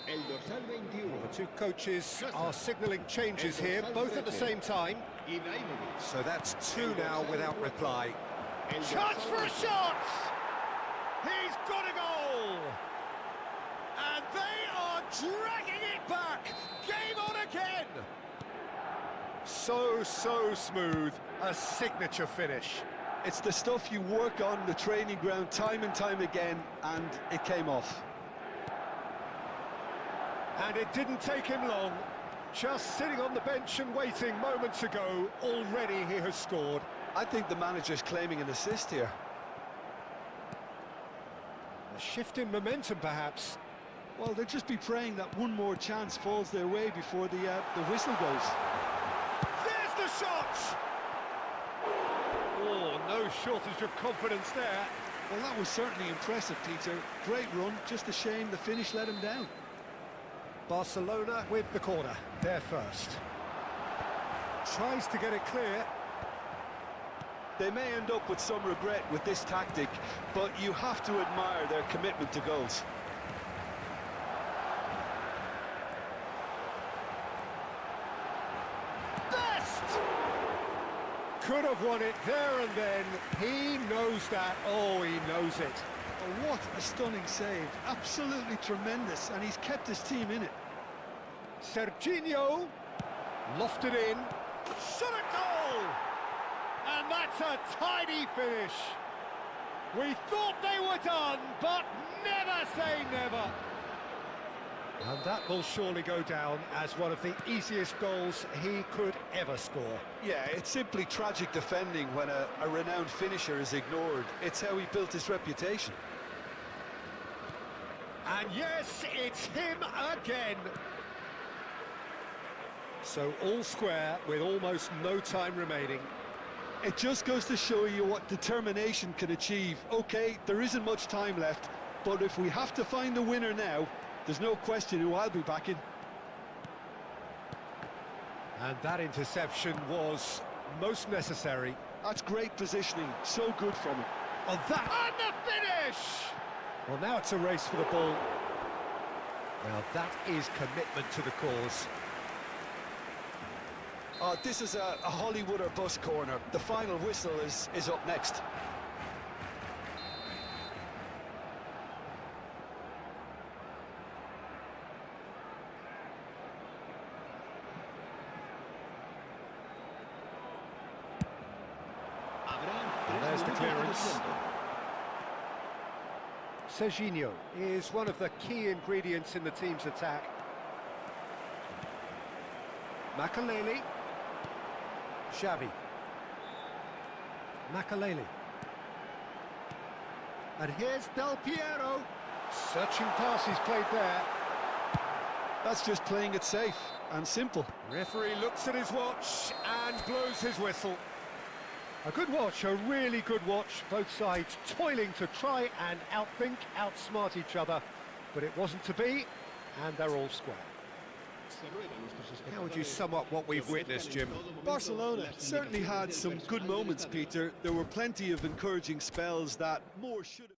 El dorsal 21.
The two coaches are signalling changes here, both at the same time. So that's two now without reply. Chance for a shot! He's got a goal! And they are dragging it back! Game on again! So smooth. A signature finish.
It's the stuff you work on the training ground time and time again, and it came off.
And it didn't take him long. Just sitting on the bench and waiting moments ago, already he has scored.
I think the manager's claiming an assist here.
A shift in momentum, perhaps.
Well, they'll just be praying that one more chance falls their way before the whistle goes.
There's the shot! Oh, no shortage of confidence there.
Well, that was certainly impressive, Peter. Great run, just a shame the finish let him down.
Barcelona with the corner, they're first. Tries to get it clear.
They may end up with some regret with this tactic, but you have to admire their commitment to goals.
Best! Could have won it there and then. He knows that. Oh, he knows it.
Oh, what a stunning save. Absolutely tremendous, and he's kept his team in it.
Serginho lofted in. Shot a goal! And that's a tidy finish. We thought they were done, but never say never. And that will surely go down as one of the easiest goals he could ever score.
Yeah, it's simply tragic defending when a renowned finisher is ignored. It's how he built his reputation.
And yes, it's him again. So all square with almost no time remaining.
It just goes to show you what determination can achieve. Okay, there isn't much time left, but if we have to find the winner now, there's no question who I'll be backing.
And that interception was most necessary.
That's great positioning, so good from him.
Oh, that... And the finish! Well, now it's a race for the ball. Now that is commitment to the cause.
This is a Hollywood or bust corner. The final whistle is up next.
And there's the clearance. Serginho is one of the key ingredients in the team's attack. Makaleli. Xavi. Makaleli. And here's Del Piero. Searching pass he's played there.
That's just playing it safe. and simple.
Referee looks at his watch and blows his whistle. A good watch, a really good watch. Both sides toiling to try and outthink, outsmart each other. But it wasn't to be, and they're all square. How would you sum up what we've witnessed, Jim?
Barcelona certainly had some good moments, Peter. There were plenty of encouraging spells that more should have...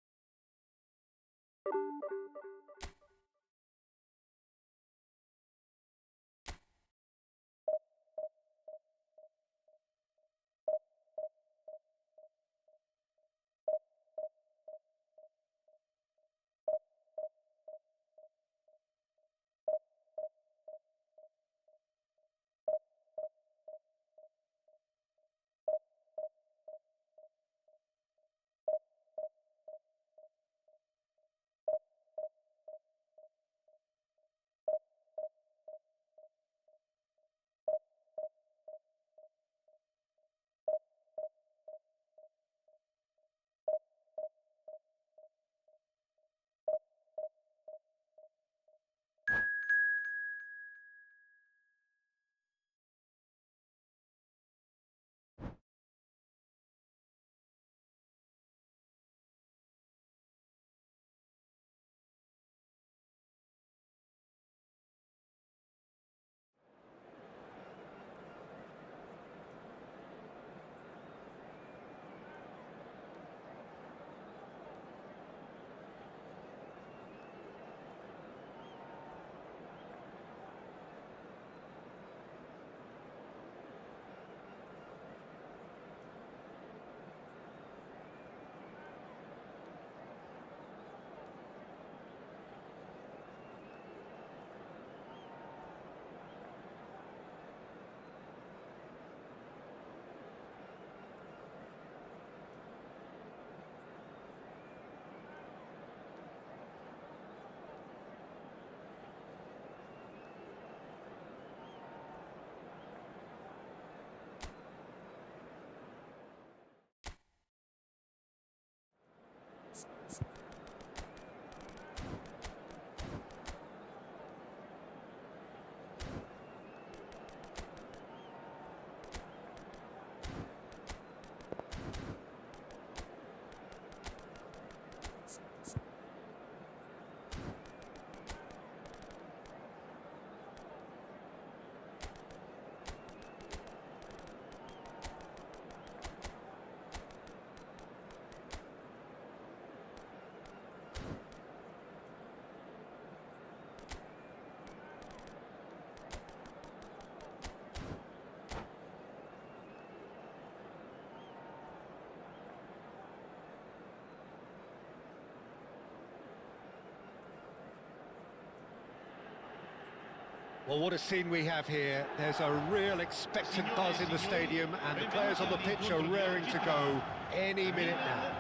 Well, what a scene we have here. There's a real expectant buzz in the stadium, and the players on the pitch are raring to go any minute now.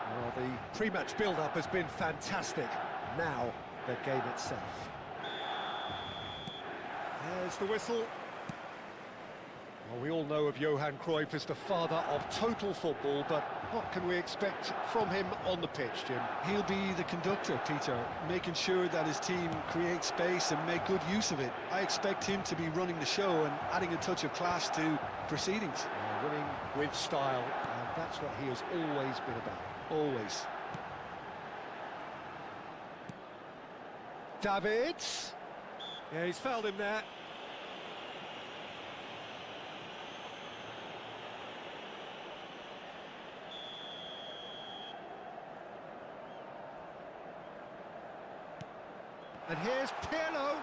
Well, the pre-match build-up has been fantastic. Now, the game itself. There's the whistle. Well, we all know of Johan Cruyff as the father of total football, but what can we expect from him on the pitch, Jim?
He'll be the conductor, Peter, making sure that his team create space and make good use of it. I expect him to be running the show and adding a touch of class to proceedings.
Winning with style, and that's what he has always been about.
Always.
David. Yeah, he's fouled him there. And here's Pirlo.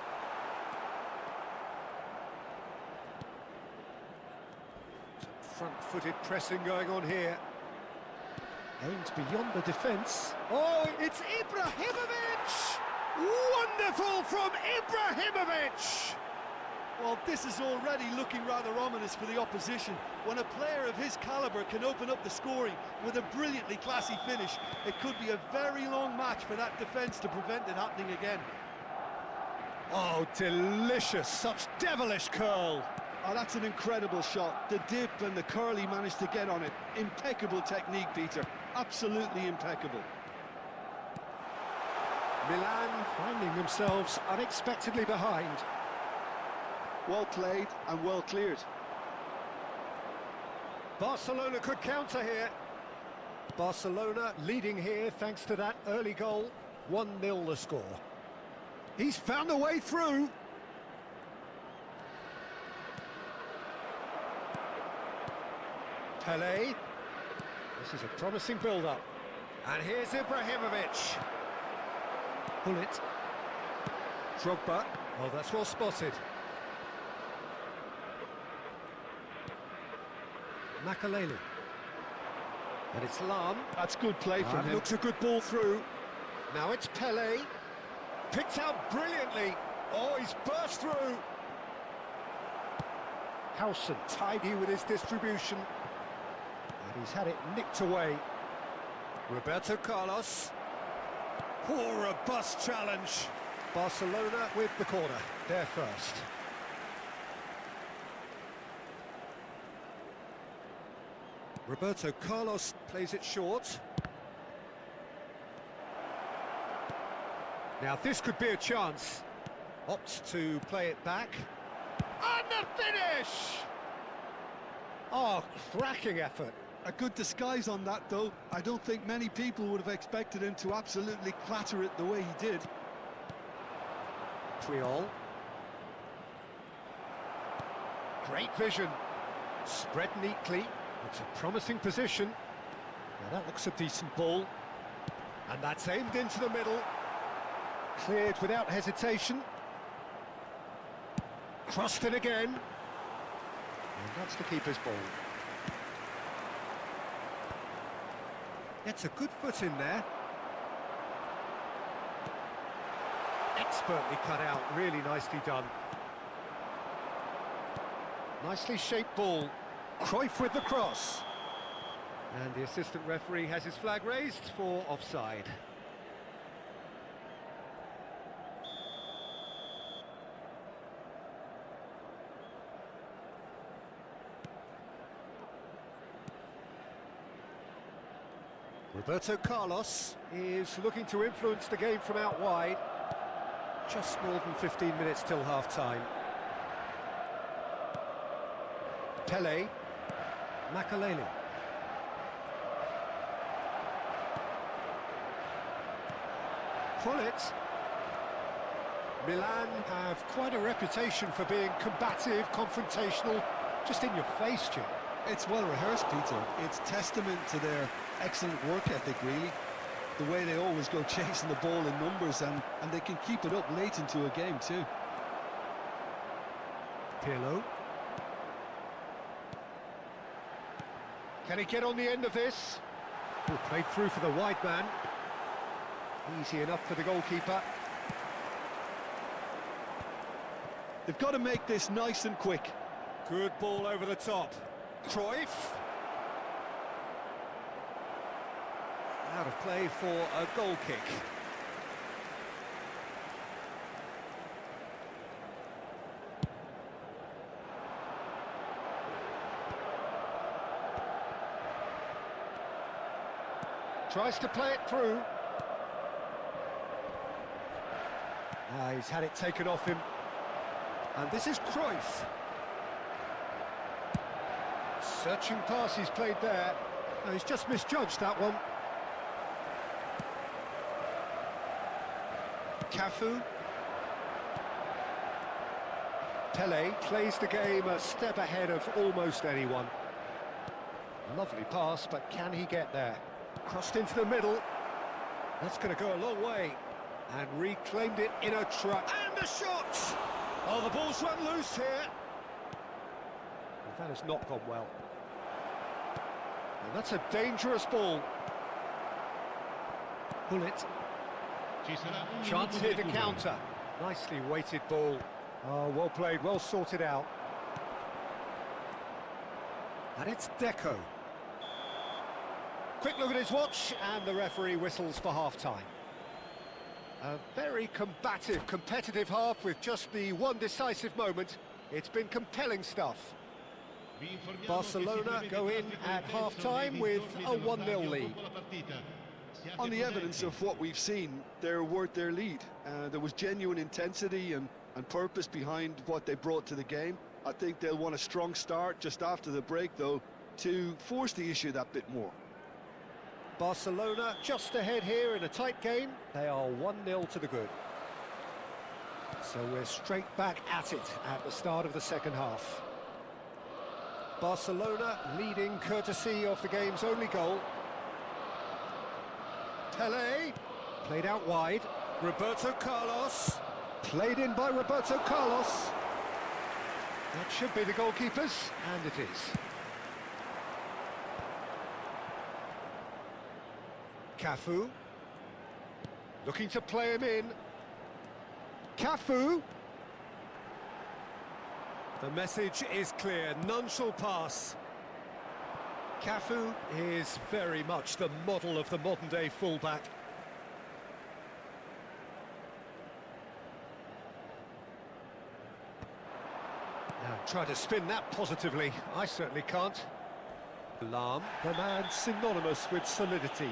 Some front-footed pressing going on here. Aims beyond the defence. Oh, it's Ibrahimovic! Wonderful from Ibrahimovic!
Well, this is already looking rather ominous for the opposition. When a player of his calibre can open up the scoring with a brilliantly classy finish, it could be a very long match for that defence to prevent it happening again.
Oh, delicious, such devilish curl.
Oh, that's an incredible shot. The dip and the curl he managed to get on it. Impeccable technique, Peter. Absolutely impeccable.
Milan finding themselves unexpectedly behind.
Well played and well cleared.
Barcelona could counter here. Barcelona leading here thanks to that early goal. 1-0 the score. He's found a way through. Pelé. This is a promising build-up. And here's Ibrahimovic. Pull it. Drogba. Oh, that's well spotted. Makaleli. And it's Lam.
That's good play from him.
Looks a good ball through. Now it's Pelé. Picked out brilliantly. Oh, he's burst through. Howson tidy with his distribution. And he's had it nicked away. Roberto Carlos. Poor robust challenge. Barcelona with the corner. They're first. Roberto Carlos plays it short. Now this could be a chance. Opts to play it back. And the finish! Oh, cracking effort.
A good disguise on that, though. I don't think many people would have expected him to absolutely clatter it the way he did.
Triol. Great vision. Spread neatly. It's a promising position. Now that looks a decent ball. And that's aimed into the middle. Cleared without hesitation. Crossed it again. And that's the keeper's ball. Gets a good foot in there. Expertly cut out, really nicely done. Nicely shaped ball. Cruyff with the cross. And the assistant referee has his flag raised for offside. Roberto Carlos is looking to influence the game from out wide. Just more than 15 minutes till half-time. Pelé. Makaleli. Pull it. Milan have quite a reputation for being combative, confrontational, just in your face, Jim.
It's well rehearsed, Peter. It's testament to their excellent work ethic, really. The way they always go chasing the ball in numbers, and they can keep it up late into a game too.
Pirlo. Can he get on the end of this? Oh, played through for the wide man. Easy enough for the goalkeeper.
They've got to make this nice and quick.
Good ball over the top. Cruyff. Out of play for a goal kick. Tries to play it through. He's had it taken off him. And this is Cruyff. Searching pass he's played there. No, he's just misjudged that one. Cafu. Pelé plays the game a step ahead of almost anyone. Lovely pass, but can he get there? Crossed into the middle. That's going to go a long way. And reclaimed it in a truck. And the shot! Oh, the ball's run loose here. Well, that has not gone well. And that's a dangerous ball. Pull it. Chance here to counter. Nicely weighted ball. Oh, well played, well sorted out. And it's Deco. Quick look at his watch, and the referee whistles for half-time. A very combative, competitive half with just the one decisive moment. It's been compelling stuff. Barcelona go in at half-time with a 1-0 lead.
On the evidence of what we've seen, they're worth their lead. There was genuine intensity and purpose behind what they brought to the game. I think they'll want a strong start just after the break, though, to force the issue that bit more.
Barcelona just ahead here in a tight game. They are 1-0 to the good. So we're straight back at it at the start of the second half. Barcelona leading courtesy of the game's only goal. Pele, played out wide. Roberto Carlos, played in by Roberto Carlos. That should be the goalkeepers, and it is. Cafu, looking to play him in. Cafu. The message is clear, none shall pass. Cafu is very much the model of the modern-day fullback. Now try to spin that positively. I certainly can't. Lahm, the man synonymous with solidity.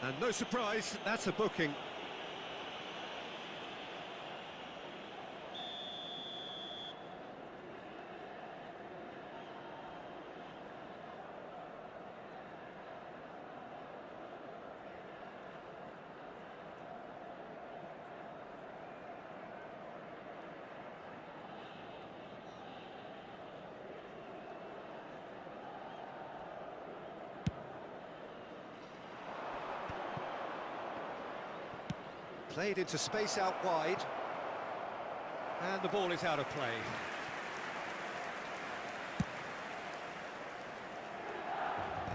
And no surprise, that's a booking. Played into space out wide. And the ball is out of play.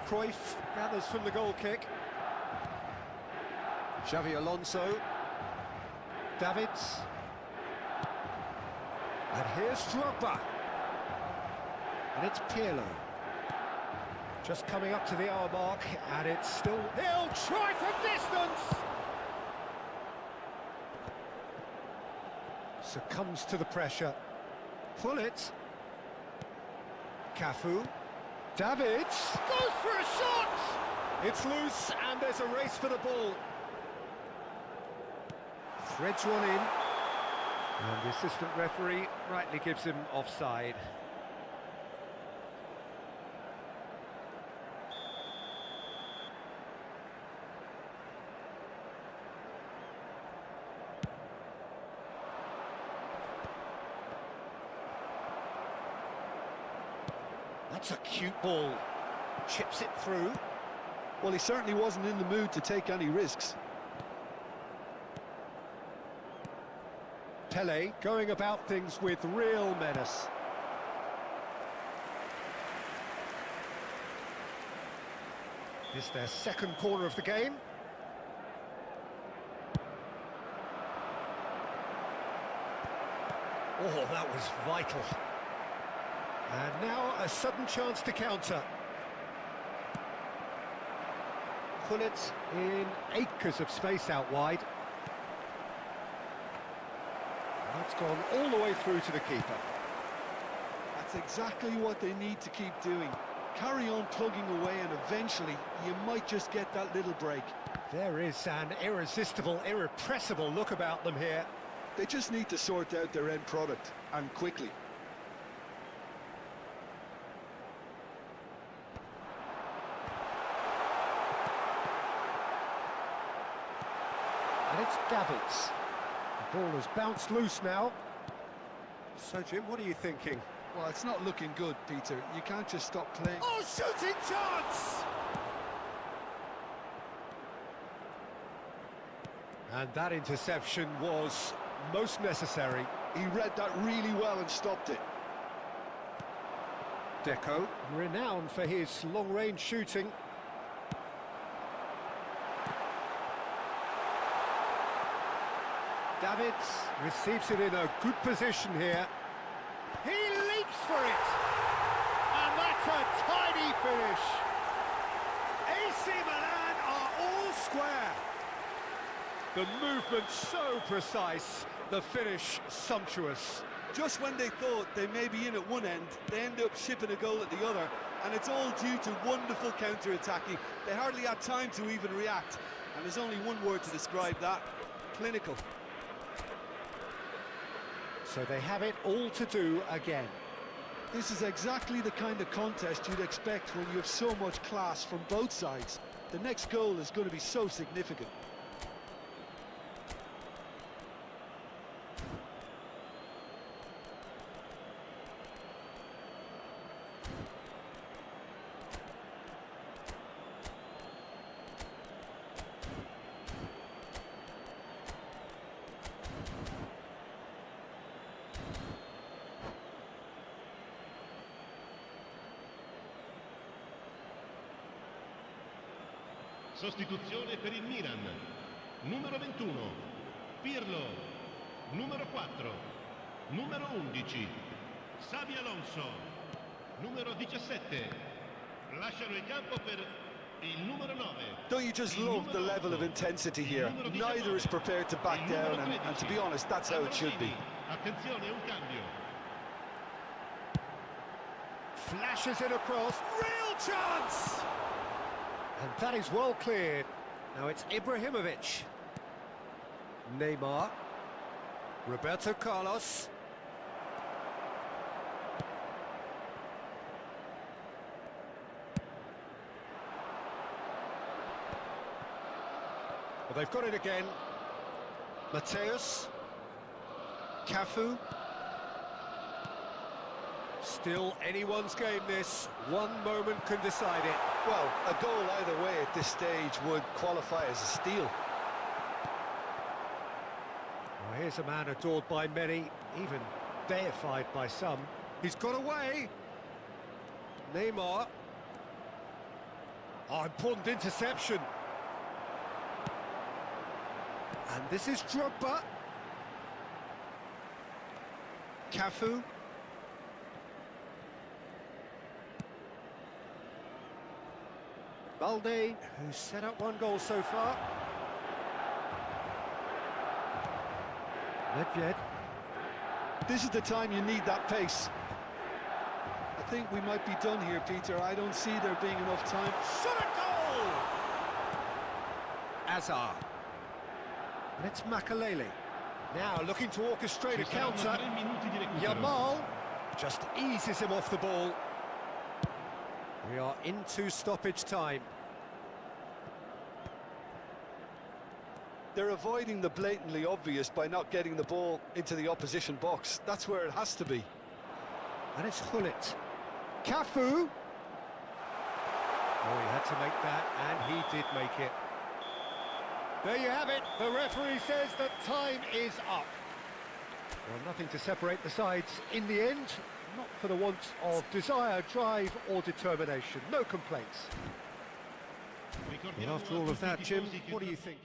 Cruyff gathers from the goal kick. Xavi Alonso. Davids. And here's Drogba. And it's Pirlo. Just coming up to the hour mark, and it's still... He'll try from distance! Succumbs to the pressure. Pull it. Cafu. Davids goes for a shot! It's loose and there's a race for the ball. Threads one in. And the assistant referee rightly gives him offside. That's a cute ball. Chips it through.
Well, he certainly wasn't in the mood to take any risks.
Pele going about things with real menace. Is their second corner of the game. Oh, that was vital. And now a sudden chance to counter. Pull it in acres of space out wide. That's gone all the way through to the keeper.
That's exactly what they need to keep doing. Carry on plugging away and eventually you might just get that little break.
There is an irresistible, irrepressible look about them here.
They just need to sort out their end product, and quickly.
And it's Davids. The ball has bounced loose now. So, Jim, what are you thinking?
Well, it's not looking good, Peter. You can't just stop playing.
Oh, shooting chance! And that interception was most necessary.
He read that really well and stopped it.
Deco, renowned for his long-range shooting. Davids receives it in a good position here. He leaps for it! And that's a tidy finish! AC Milan are all square. The movement so precise, the finish sumptuous.
Just when they thought they may be in at one end, they end up shipping a goal at the other, and it's all due to wonderful counter-attacking. They hardly had time to even react, and there's only one word to describe that: clinical.
So they have it all to do again.
This is exactly the kind of contest you'd expect when you have so much class from both sides. The next goal is going to be so significant.
Sostituzione per il Milan. Numero 21, Pirlo. Numero 4, numero 11, Xabi Alonso. Numero 17, lasciano il campo per il numero 9.
Don't you just love the level of intensity here? Neither is prepared to back down, and to be honest, that's how it should be.
Attenzione, un cambio.
Flashes it across, real chance! And that is well cleared. Now it's Ibrahimovic. Neymar. Roberto Carlos. Well, they've got it again. Mateus. Cafu. Still anyone's game, this. One moment can decide it.
Well, a goal either way at this stage would qualify as a steal.
Well, here's a man adored by many, even deified by some. He's got away. Neymar. Oh, important interception. And this is Drogba. Cafu. Balde, who's set up one goal so far. Nedved.
This is the time you need that pace. I think we might be done here, Peter. I don't see there being enough time.
Shot a goal! Azar. And it's Makalele. Now looking to orchestrate a counter. Yamal just eases him off the ball. We are into stoppage time.
They're avoiding the blatantly obvious by not getting the ball into the opposition box. That's where it has to be.
And it's Hullet. Cafu. Oh, he had to make that, and he did make it. There you have it. The referee says that time is up. Well, nothing to separate the sides in the end. Not for the want of desire, drive or determination. No complaints. Well, after all of that, Jim, what do you think?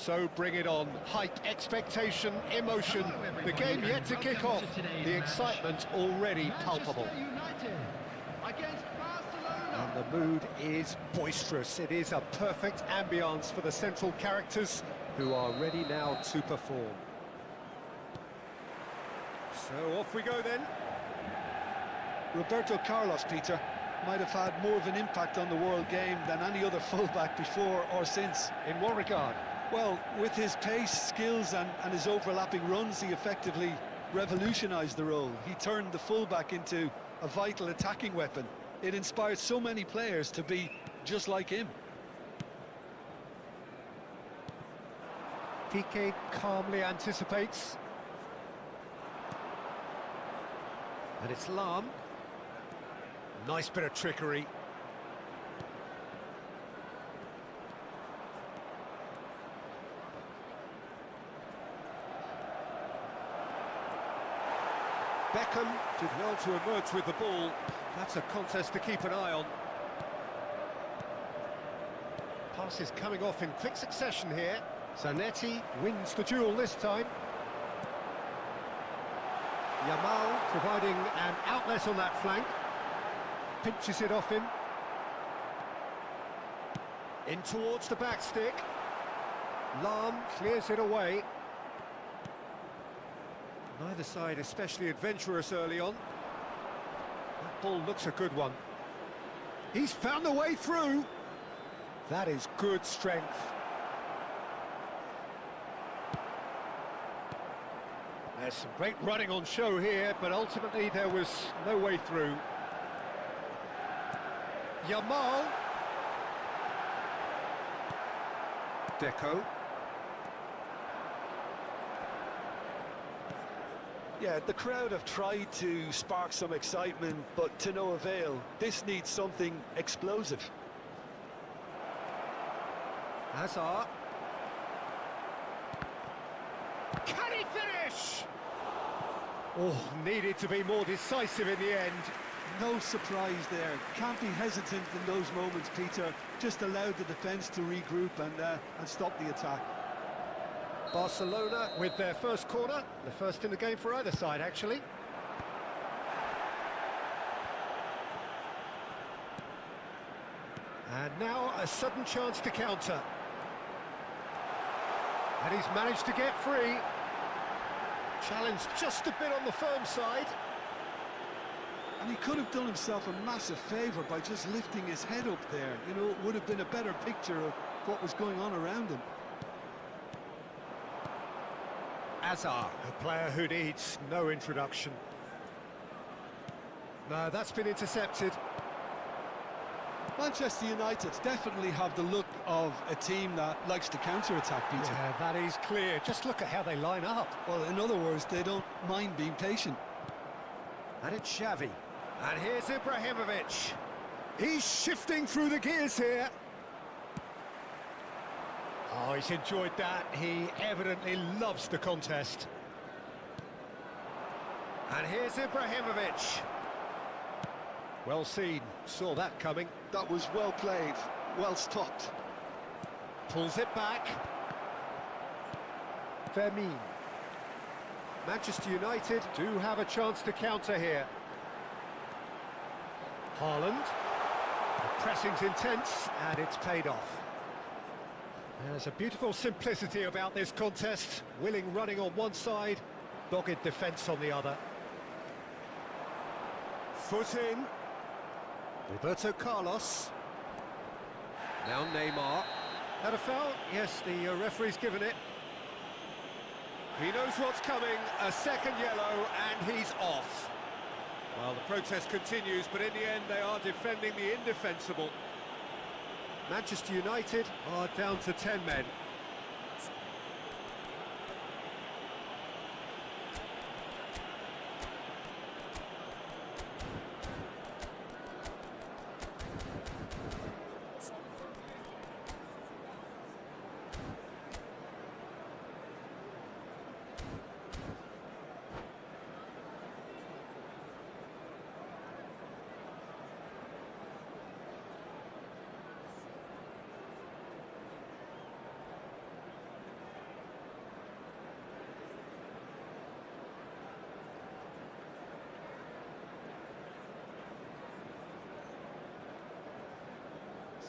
So bring it on. Hype, expectation, emotion. The game yet to kick off. The excitement already palpable. And the mood is boisterous. It is a perfect ambience for the central characters who are ready now to perform. So off we go then.
Roberto Carlos, Peter, might have had more of an impact on the world game than any other fullback before or since.
In what regard?
Well, with his pace, skills and his overlapping runs, he effectively revolutionised the role. He turned the fullback into a vital attacking weapon. It inspired so many players to be just like him.
Piqué calmly anticipates. And it's Lam. Nice bit of trickery. Beckham did well to emerge with the ball. That's a contest to keep an eye on. Passes coming off in quick succession here. Zanetti wins the duel this time. Yamal providing an outlet on that flank. Pinches it off him. In towards the back stick. Lam clears it away. Neither side especially adventurous early on. That ball looks a good one. He's found the way through. That is good strength. There's some great running on show here, but ultimately there was no way through. Yamal. Deco.
Yeah, the crowd have tried to spark some excitement, but to no avail. This needs something explosive.
Hazard. Can he finish? Oh, needed to be more decisive in the end.
No surprise there. Can't be hesitant in those moments, Peter. Just allowed the defence to regroup and stop the attack.
Barcelona with their first corner, the first in the game for either side, actually. And now a sudden chance to counter. And he's managed to get free. Challenge just a bit on the firm side.
And he could have done himself a massive favour by just lifting his head up there. You know, it would have been a better picture of what was going on around him.
Hazard, a player who needs no introduction. No, that's been intercepted.
Manchester United definitely have the look of a team that likes to counter-attack, Peter.
Yeah, that is clear. Just look at how they line up.
Well, in other words, they don't mind being patient.
And it's Xavi. And here's Ibrahimovic. He's shifting through the gears here. Oh, he's enjoyed that. He evidently loves the contest. And here's Ibrahimovic. Well seen. Saw that coming.
That was well played, well stopped.
Pulls it back. Fermin. Manchester United do have a chance to counter here. Haaland. The pressing's intense, and it's paid off. There's a beautiful simplicity about this contest. Willing running on one side, dogged defence on the other. Foot in. Roberto Carlos. Now Neymar. Had a foul? Yes, the referee's given it. He knows what's coming. A second yellow, and he's off. Well, the protest continues, but in the end, they are defending the indefensible. Manchester United are down to 10 men.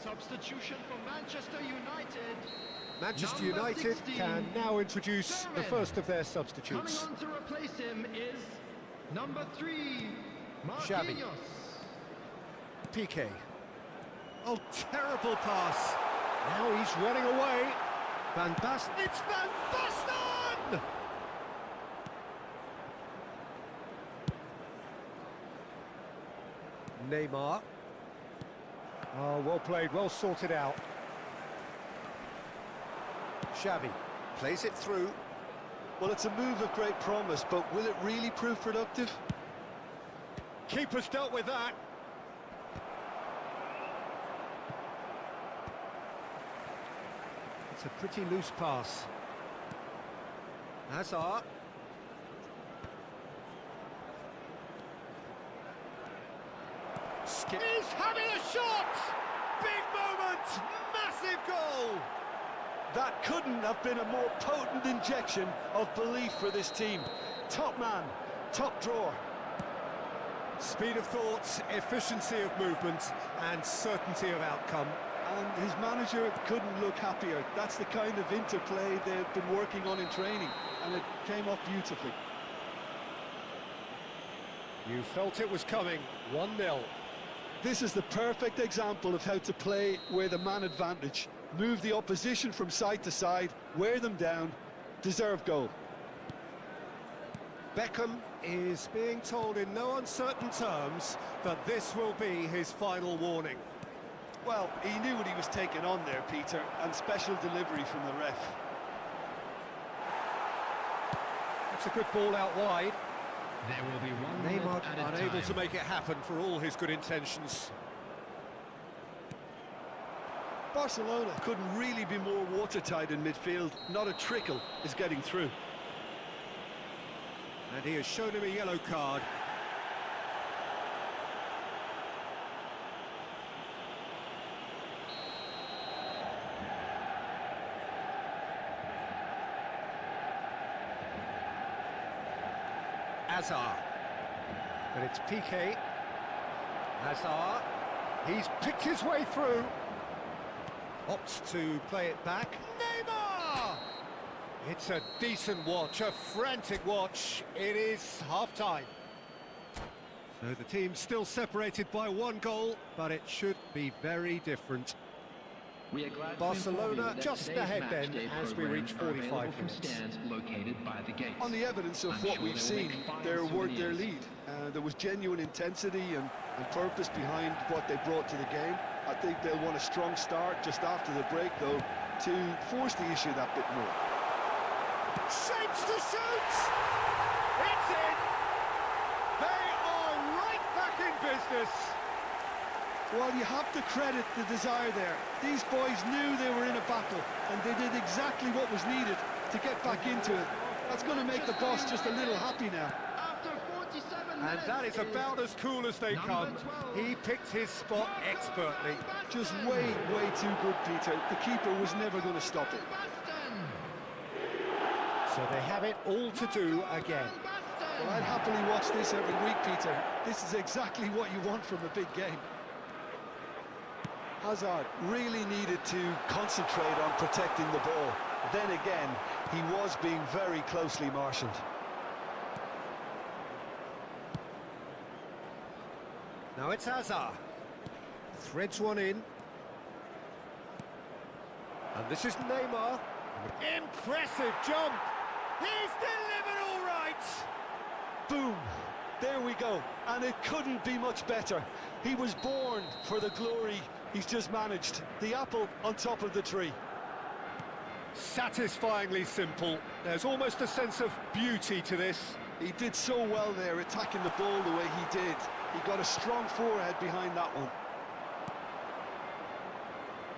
Substitution for Manchester United.
Manchester
Number
United
16,
can now introduce the first of their substitutes.
Coming on to replace him is number 3,
Xavi.
Marquinhos.
Piqué. Oh, terrible pass. Now he's running away. Van Basten. It's Van Basten! Neymar. Oh, well played, well sorted out. Xavi plays it through.
Well, it's a move of great promise, but will it really prove productive?
Keeper's dealt with that. It's a pretty loose pass. Hazard. He's having a shot! Big moment! Massive goal!
That couldn't have been a more potent injection of belief for this team. Top man, top drawer.
Speed of thought, efficiency of movement, and certainty of outcome.
And his manager couldn't look happier. That's the kind of interplay they've been working on in training, and it came off beautifully.
You felt it was coming, 1-0.
This is the perfect example of how to play with a man advantage. Move the opposition from side to side, wear them down, deserve goal.
Beckham is being told in no uncertain terms that this will be his final warning.
Well, he knew what he was taking on there, Peter, and special delivery from the ref.
That's a good ball out wide.
There will be one
Neymar
added
unable
time.
to make it happen for all his good intentions.
Barcelona couldn't really be more watertight in midfield. Not a trickle is getting through.
And he has shown him a yellow card. Hazard. But it's Piqué. Hazard. He's picked his way through. Opts to play it back. Neymar! It's a decent watch, a frantic watch. It is half-time. So the team's still separated by 1 goal, but it should be very different.
We are glad
Barcelona
to
just
today's
ahead
match
then
day
as we reach
programs are
45
available from
minutes.
stands located by the gates.
On the evidence of
I'm
what
sure
we've
they will
seen,
make fine
they're worth their
souvenirs.
lead. There was genuine intensity and purpose behind what they brought to the game. I think they'll want a strong start just after the break, though, to force the issue that bit more.
Shapes to shoot! It's in! They are right back in business!
Well, you have to credit the desire there. These boys knew they were in a battle, and they did exactly what was needed to get back into it. That's going to make the boss just a little happy now.
After 47
And
minutes
that is about as cool as they come.
Number 12.
He picked his spot expertly.
Just way too good, Peter. The keeper was never going to stop it.
So they have it all to do again.
Well, I'd happily watch this every week, Peter. This is exactly what you want from a big game. Hazard really needed to concentrate on protecting the ball. Then again, he was being very closely marshalled.
Now it's Hazard. Threads one in. And this is Neymar. Impressive jump. He's delivered all right.
Boom! There we go. And it couldn't be much better. He was born for the glory he's just managed. The apple on top of the tree.
Satisfyingly simple. There's almost a sense of beauty to this.
He did so well there, attacking the ball the way he did. He got a strong forehead behind that one.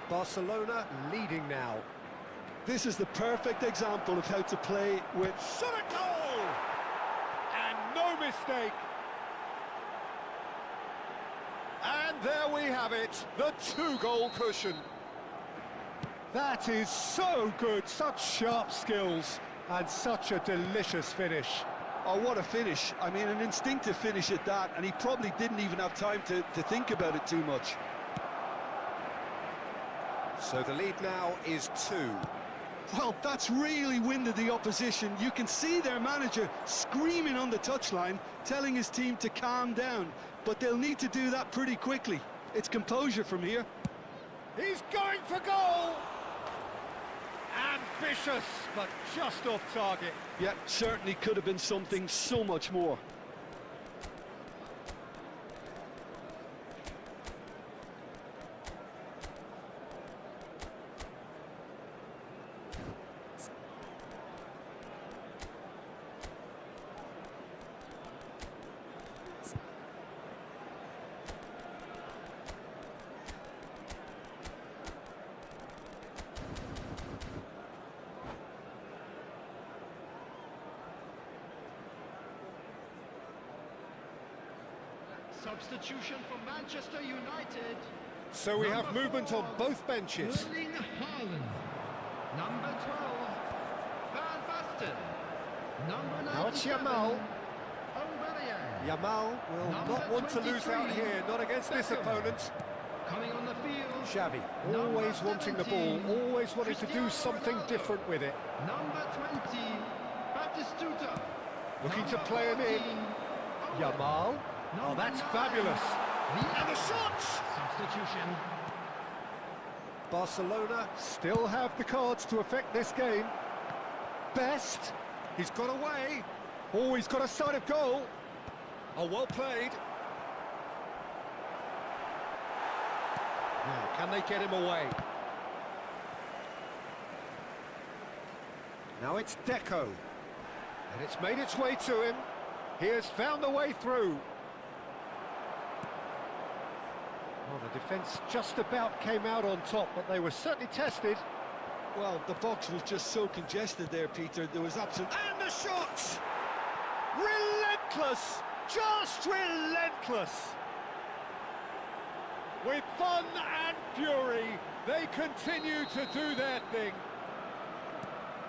Barcelona leading now.
This is the perfect example of how to play with...
Shot a goal! And no mistake. And there we have it, the 2-goal cushion. That is so good, such sharp skills, and such a delicious finish.
Oh, what a finish. I mean, an instinctive finish at that, and he probably didn't even have time to think about it too much.
So the lead now is 2.
Well, that's really winded the opposition. You can see their manager screaming on the touchline, telling his team to calm down. But they'll need to do that pretty quickly. It's composure from here.
He's going for goal! Ambitious, but just off target.
Yeah, certainly could have been something so much more.
Substitution for Manchester United.
So we have
Number
movement
4,
on both benches.
Erling Haaland. Number 12, Van Basten. Number 97,
Now it's Yamal.
Aubameyang.
Yamal will
Number
not want to lose out
23,
here, not against this
Beckham.
opponent.
Coming on the field.
Xavi,
Number
always wanting the ball,
17,
always wanting to do
Cristiano
something
Ronaldo.
different with it.
Number 20, Batistuta.
Looking to
Number
play him in.
14, Owen.
Yamal. Oh,
Number
that's
9,
fabulous.
Villa.
And the shots!
Substitution.
Barcelona still have the cards to affect this game. Best. He's got away. Oh, he's got a side of goal. Oh, well played. Now, can they get him away? Now it's Deco. And it's made its way to him. He has found the way through. Well, the defence just about came out on top, but they were certainly tested.
Well, the box was just so congested there, Peter. There was absolute...
And the shots! Relentless! Just relentless! With fun and fury, they continue to do their thing.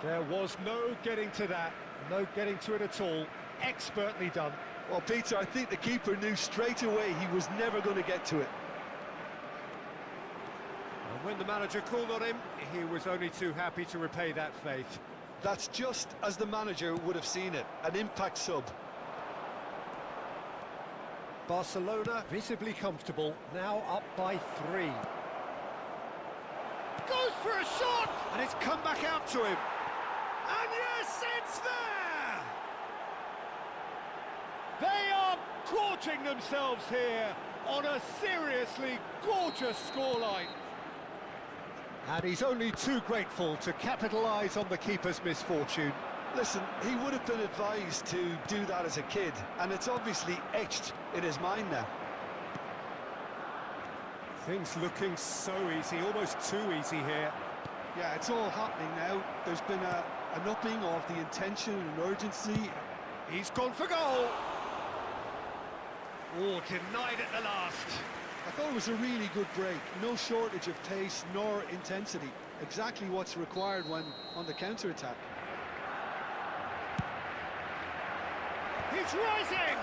There was no getting to that, no getting to it at all. Expertly done.
Well, Peter, I think the keeper knew straight away he was never going to get to it.
And when the manager called on him, he was only too happy to repay that faith.
That's just as the manager would have seen it, an impact sub.
Barcelona visibly comfortable, now up by 3. Goes for a shot! And it's come back out to him. And yes, it's there! They are gorging themselves here on a seriously gorgeous scoreline. And he's only too grateful to capitalise on the keeper's misfortune.
Listen, he would have been advised to do that as a kid, and it's obviously etched in his mind now.
Things looking so easy, almost too easy here.
Yeah, it's all happening now. There's been an upping of the intention and urgency.
He's gone for goal. Oh, denied at the last.
I thought it was a really good break. No shortage of pace nor intensity. Exactly what's required when on the counter-attack.
He's rising!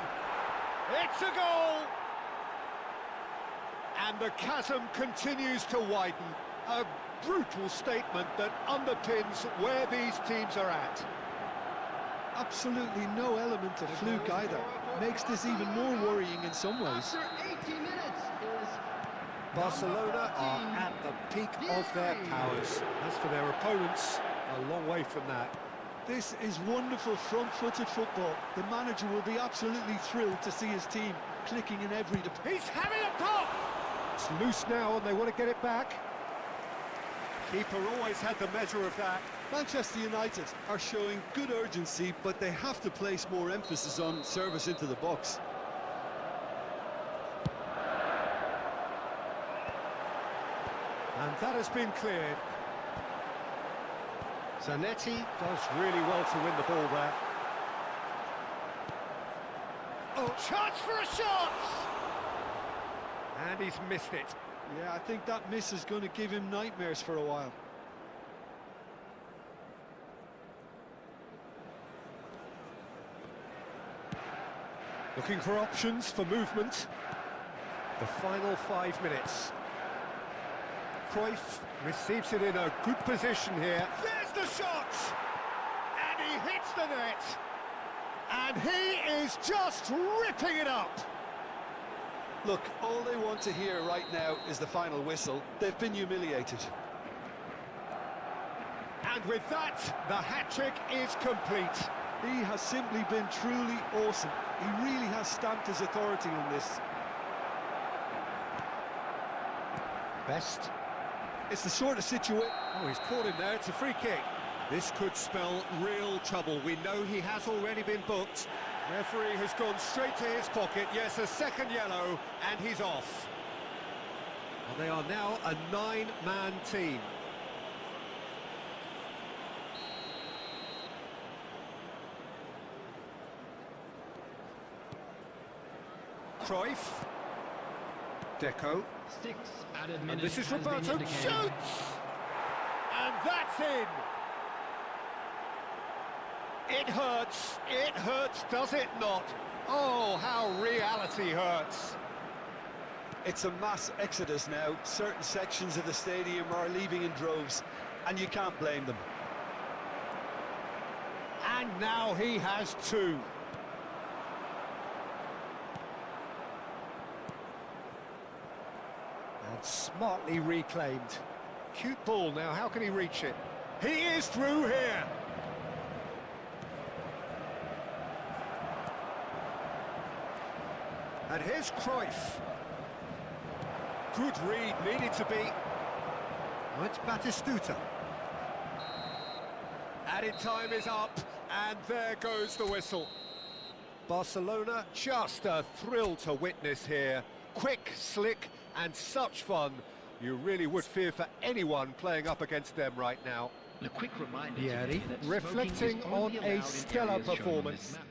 It's a goal! And the chasm continues to widen. A brutal statement that underpins where these teams are at.
Absolutely no element of fluke either. Makes this even more worrying in some ways.
After 80 minutes is
Barcelona are at the peak of their powers. As for their opponents, a long way from that.
This is wonderful front-footed football. The manager will be absolutely thrilled to see his team clicking in every department.
He's having a pop! It's loose now and they want to get it back. Keeper always had the measure of that.
Manchester United are showing good urgency, but they have to place more emphasis on service into the box.
And that has been cleared. Zanetti does really well to win the ball there. Oh, chance for a shot! And he's missed it.
Yeah, I think that miss is going to give him nightmares for a while.
Looking for options for movement. The final 5 minutes. Cruyff receives it in a good position here. There's the shot! And he hits the net! And he is just ripping it up!
Look, all they want to hear right now is the final whistle. They've been humiliated.
And with that, the hat-trick is complete.
He has simply been truly awesome. He really has stamped his authority on this.
Best.
It's the sort of situation...
Oh, he's caught him there, it's a free kick. This could spell real trouble. We know he has already been booked. Referee has gone straight to his pocket. Yes, a second yellow, and he's off. Well, they are now a 9-man team. Cruyff. Deco.
6 added
And
minutes
this is
has been
Roberto.
indicated.
Shoots! And that's in! It hurts, does it not? Oh, how reality hurts.
It's a mass exodus now. Certain sections of the stadium are leaving in droves, and you can't blame them.
And now he has two. And smartly reclaimed. Cute ball now, how can he reach it? He is through here! And here's Cruyff. Good read, needed to be. Oh, it's Batistuta. Added time is up, and there goes the whistle. Barcelona, just a thrill to witness here. Quick, slick, and such fun. You really would fear for anyone playing up against them right now.
A quick reminder
Vieri,
that
reflecting
smoking is
on
only
a
allowed in
stellar
areas shown on this
performance.
map.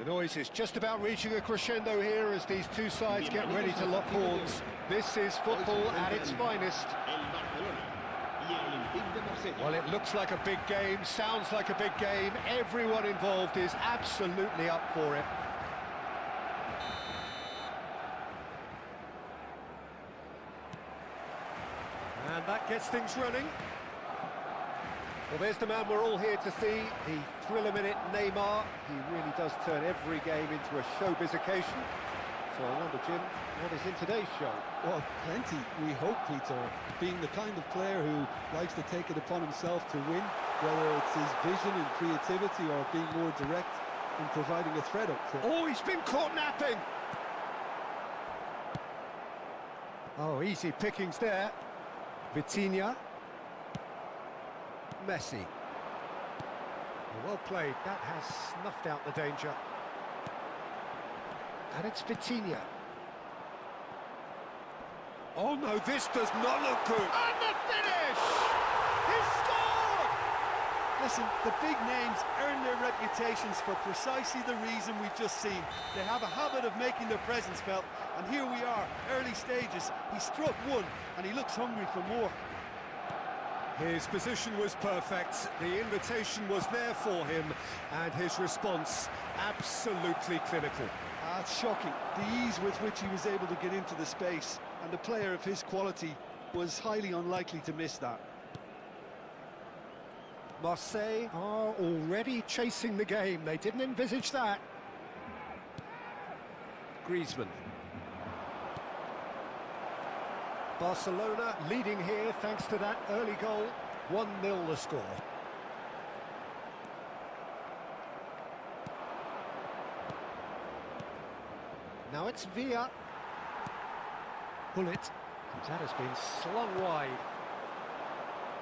The noise is just about reaching a crescendo here as these two sides get ready to lock horns. This is football at its finest. Well, it looks like a big game, sounds like a big game. Everyone involved is absolutely up for it. And that gets things running. Well, there's the man we're all here to see, the thriller-minute Neymar. He really does turn every game into a showbiz occasion. So I wonder, Jim, what is in today's show?
Well, plenty, we hope, Peter. Being the kind of player who likes to take it upon himself to win, whether it's his vision and creativity or being more direct in providing a threat up front.
Oh, he's been caught napping! Oh, easy pickings there. Vitinha. Messi. Well played, that has snuffed out the danger. And it's Vitinha. Oh no, this does not look good. And the finish! He's scored!
Listen, the big names earn their reputations for precisely the reason we've just seen. They have a habit of making their presence felt, and here we are, early stages. He struck one, and he looks hungry for more.
His position was perfect, the invitation was there for him, and his response absolutely clinical.
It's shocking, the ease with which he was able to get into the space, and a player of his quality was highly unlikely to miss that.
Marseille are already chasing the game, they didn't envisage that. Griezmann. Barcelona leading here thanks to that early goal. 1-0 the score. Now it's Villa. Bullet. That has been slung wide.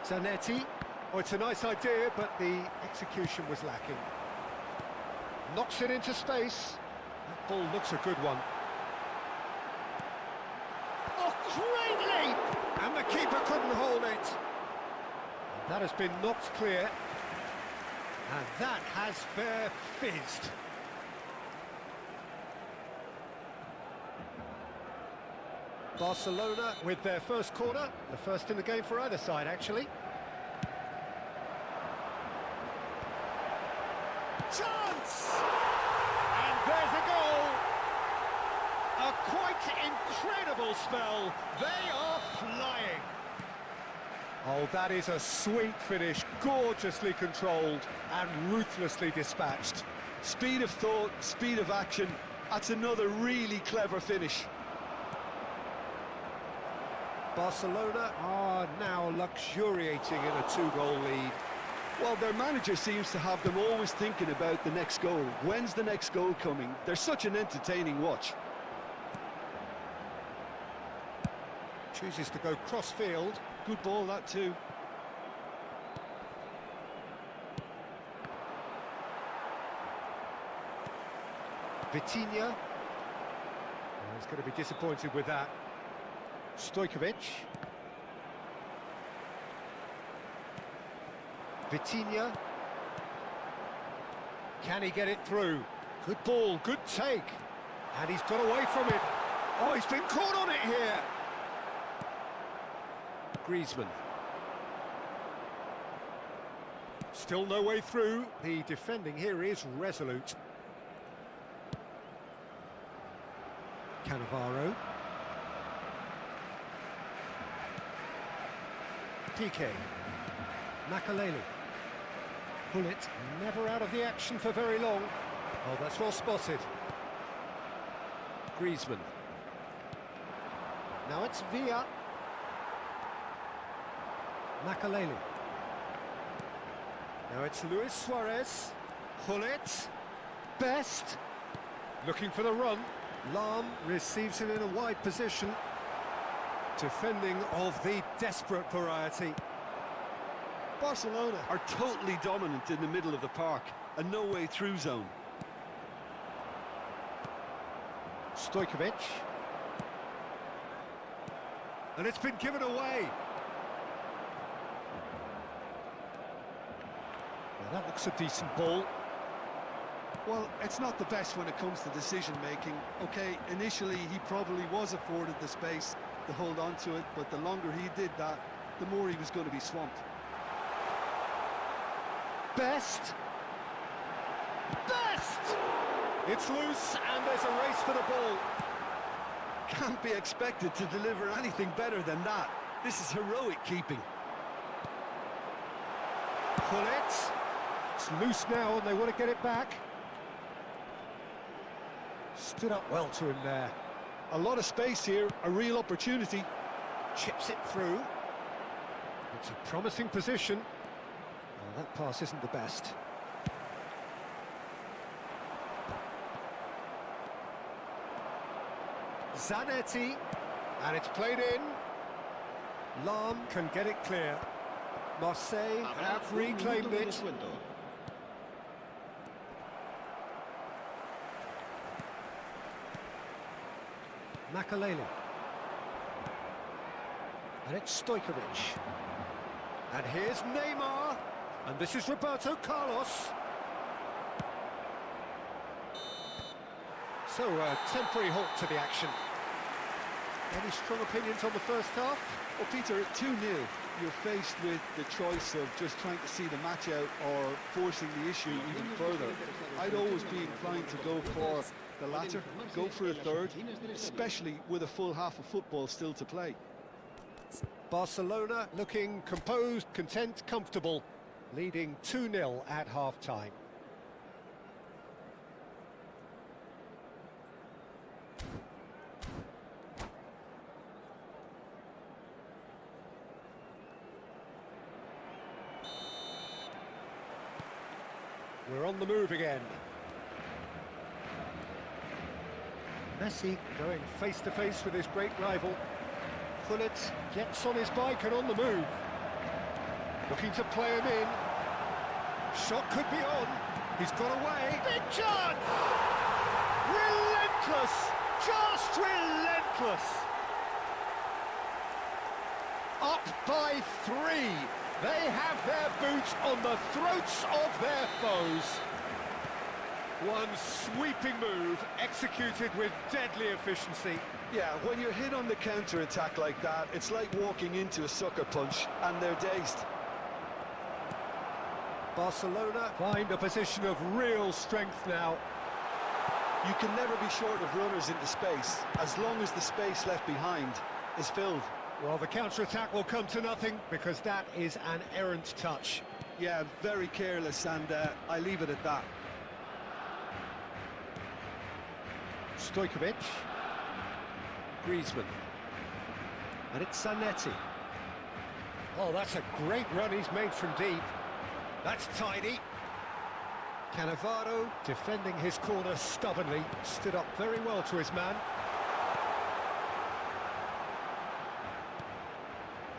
Zanetti. Oh, it's a nice idea, but the execution was lacking. Knocks it into space. That ball looks a good one. Oh, great leap! And the keeper couldn't hold it. That has been knocked clear. And that has fair fizzed. Barcelona with their first corner, the first in the game for either side, actually. Chance! And there's a goal! A quite incredible spell. They are flying. Oh, that is a sweet finish, gorgeously controlled and ruthlessly dispatched.
Speed of thought, speed of action, that's another really clever finish.
Barcelona are now luxuriating in a 2-goal lead.
Well, their manager seems to have them always thinking about the next goal. When's the next goal coming? They're such an entertaining watch.
Chooses to go cross-field.
Good ball, that too.
Vitinha. Oh, he's going to be disappointed with that. Stojkovic. Vitinha. Can he get it through? Good ball, good take. And he's got away from it. Oh, he's been caught on it here. Griezmann. Still no way through. The defending here is resolute. Cannavaro. Piqué. Makaleli. Bullet never out of the action for very long. Oh, that's well spotted. Griezmann. Now it's Villa. Makaleli. Now it's Luis Suarez. Bullet. Best. Looking for the run. Lahm receives it in a wide position. Defending of the desperate variety.
Barcelona are totally dominant in the middle of the park, a no-way through zone.
Stojkovic. And it's been given away. Now that looks a decent ball.
Well, it's not the best when it comes to decision-making. Okay, initially he probably was afforded the space to hold on to it, but the longer he did that, the more he was going to be swamped.
Best! It's loose and there's a race for the ball.
Can't be expected to deliver anything better than that.
This is heroic keeping.
Pull it. It's loose now and they want to get it back. Stood up well to him there.
A lot of space here, a real opportunity.
Chips it through. It's a promising position. Well, that pass isn't the best. Zanetti, and it's played in. Lam can get it clear. Marseille have reclaimed it. Makalele. And it's Stojkovic. And here's Neymar. And this is Roberto Carlos. So, a temporary halt to the action. Any strong opinions on the first half?
Well, Peter, at 2-0, you're faced with the choice of just trying to see the match out or forcing the issue even further. I'd always be inclined to go for the latter, go for a third, especially with a full half of football still to play.
Barcelona looking composed, content, comfortable, leading 2-0 at half-time. We're on the move again. Messi going face-to-face with his great rival. Gullit gets on his bike and on the move. Looking to play him in. Shot could be on. He's got away. Big chance! Relentless! Just relentless! Up by 3. They have their boots on the throats of their foes. One sweeping move, executed with deadly efficiency.
Yeah, when you're hit on the counter-attack like that, it's like walking into a sucker punch, and they're dazed.
Barcelona find a position of real strength now.
You can never be short of runners into space, as long as the space left behind is filled.
Well, the counter-attack will come to nothing, because that is an errant touch.
Yeah, very careless, and I leave it at that.
Stojkovic. Griezmann. And it's Zanetti. Oh, that's a great run he's made from deep. That's tidy. Cannavaro defending his corner stubbornly. Stood up very well to his man.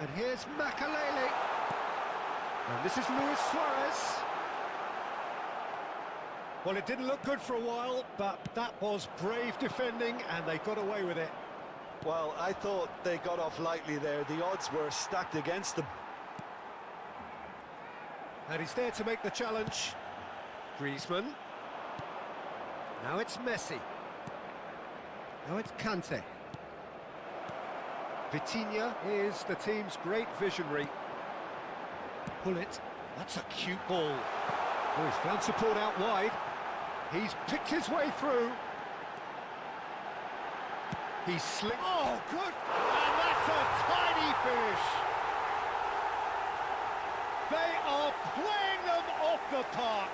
And here's Makalele. And this is Luis Suarez. Well, it didn't look good for a while, but that was brave defending, and they got away with it.
Well, I thought they got off lightly there. The odds were stacked against them.
And he's there to make the challenge. Griezmann. Now it's Messi. Now it's Kante. Vitinha is the team's great visionary. Pull it. That's a cute ball. Oh, he's found support out wide. He's picked his way through. He's slipped. Oh, good! And that's a tidy finish. They are playing them off the park.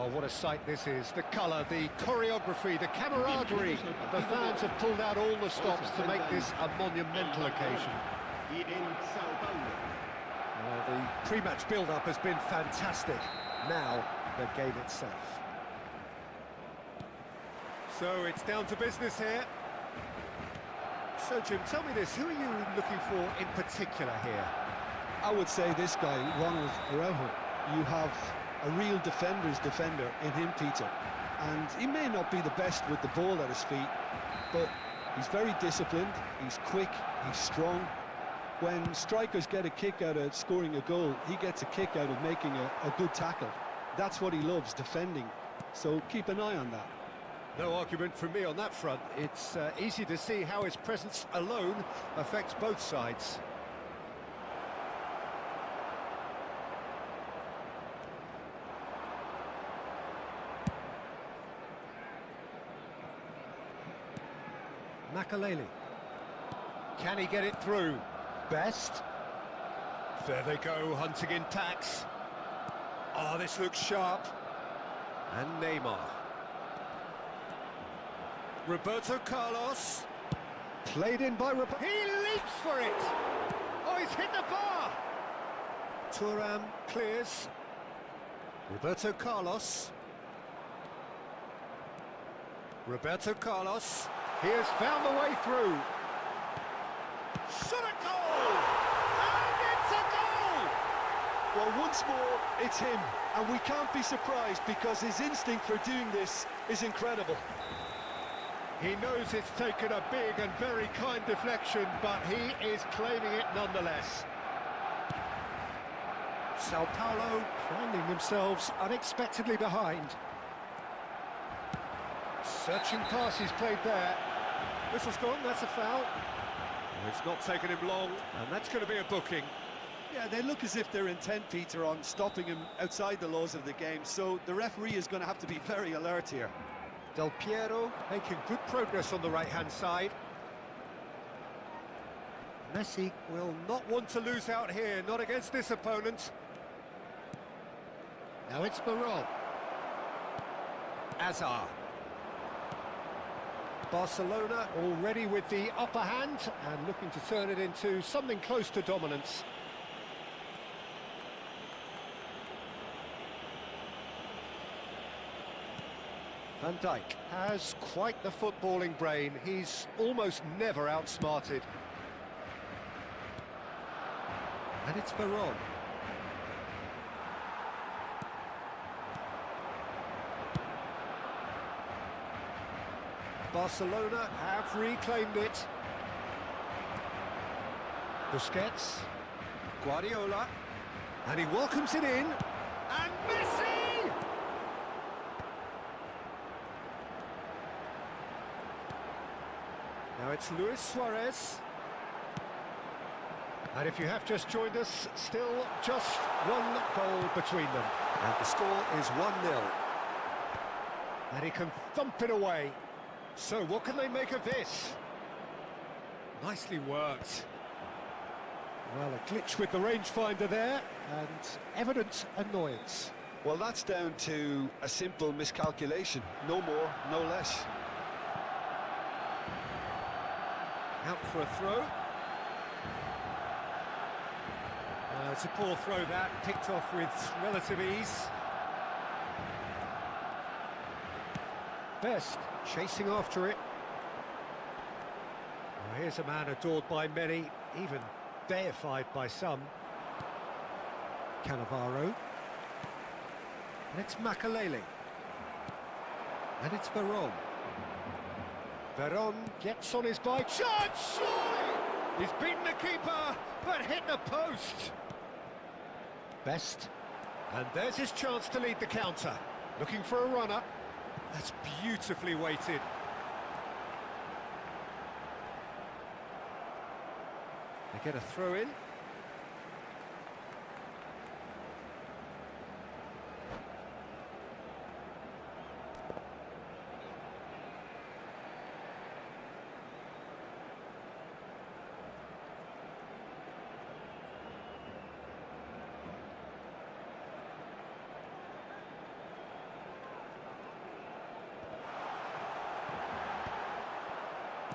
Oh, what a sight this is. The colour, the choreography, the camaraderie. The fans have pulled out all the stops to make this a monumental occasion.
Y en Sao Paulo.
Well, the pre-match build-up has been fantastic. Now, the game itself. So, it's down to business here. So, Jim, tell me this, who are you looking for in particular here?
I would say this guy, Ronald Araujo. You have a real defender's defender in him, Peter. And he may not be the best with the ball at his feet, but he's very disciplined, he's quick, he's strong. When strikers get a kick out of scoring a goal, he gets a kick out of making a good tackle. That's what he loves, defending. So keep an eye on that.
No argument from me on that front. It's easy to see how his presence alone affects both sides. Makaleli. Can he get it through? Best. There they go, hunting in tacks. Oh, this looks sharp. And Neymar. Roberto Carlos. Played in by Roberto. He leaps for it! Oh, he's hit the bar! Thuram clears. Roberto Carlos. Roberto Carlos. He has found the way through. Shot a goal! And it's a goal!
Well, once more, it's him. And we can't be surprised because his instinct for doing this is incredible.
He knows it's taken a big and very kind deflection, but he is claiming it nonetheless. Sao Paulo finding themselves unexpectedly behind. Searching pass he's played there. Whistle's gone, that's a foul. It's not taken him long, and that's going to be a booking.
Yeah, they look as if they're intent, Peter, on stopping him outside the laws of the game, so the referee is going to have to be very alert here.
Del Piero making good progress on the right-hand side. Messi will not want to lose out here, not against this opponent. Now it's Barod. Azar. Barcelona already with the upper hand and looking to turn it into something close to dominance. Van Dijk has quite the footballing brain. He's almost never outsmarted. And it's Varane. Barcelona have reclaimed it. Busquets. Guardiola. And he welcomes it in. And Messi! Now it's Luis Suarez. And if you have just joined us, still just one goal between them. And the score is 1-0. And he can thump it away. So what can they make of this? Nicely worked. Well, a glitch with the rangefinder there, and evident annoyance.
Well, that's down to a simple miscalculation. No more, no less.
Out for a throw. It's a poor throw that, picked off with relative ease. Best chasing after it. Well, here's a man adored by many, even deified by some. Cannavaro. And it's Makaleli. And it's Varane. Varane gets on his bike. Shot! Surely! He's beaten the keeper, but hit the post. Best. And there's his chance to lead the counter. Looking for a runner. That's beautifully weighted. They get a throw in.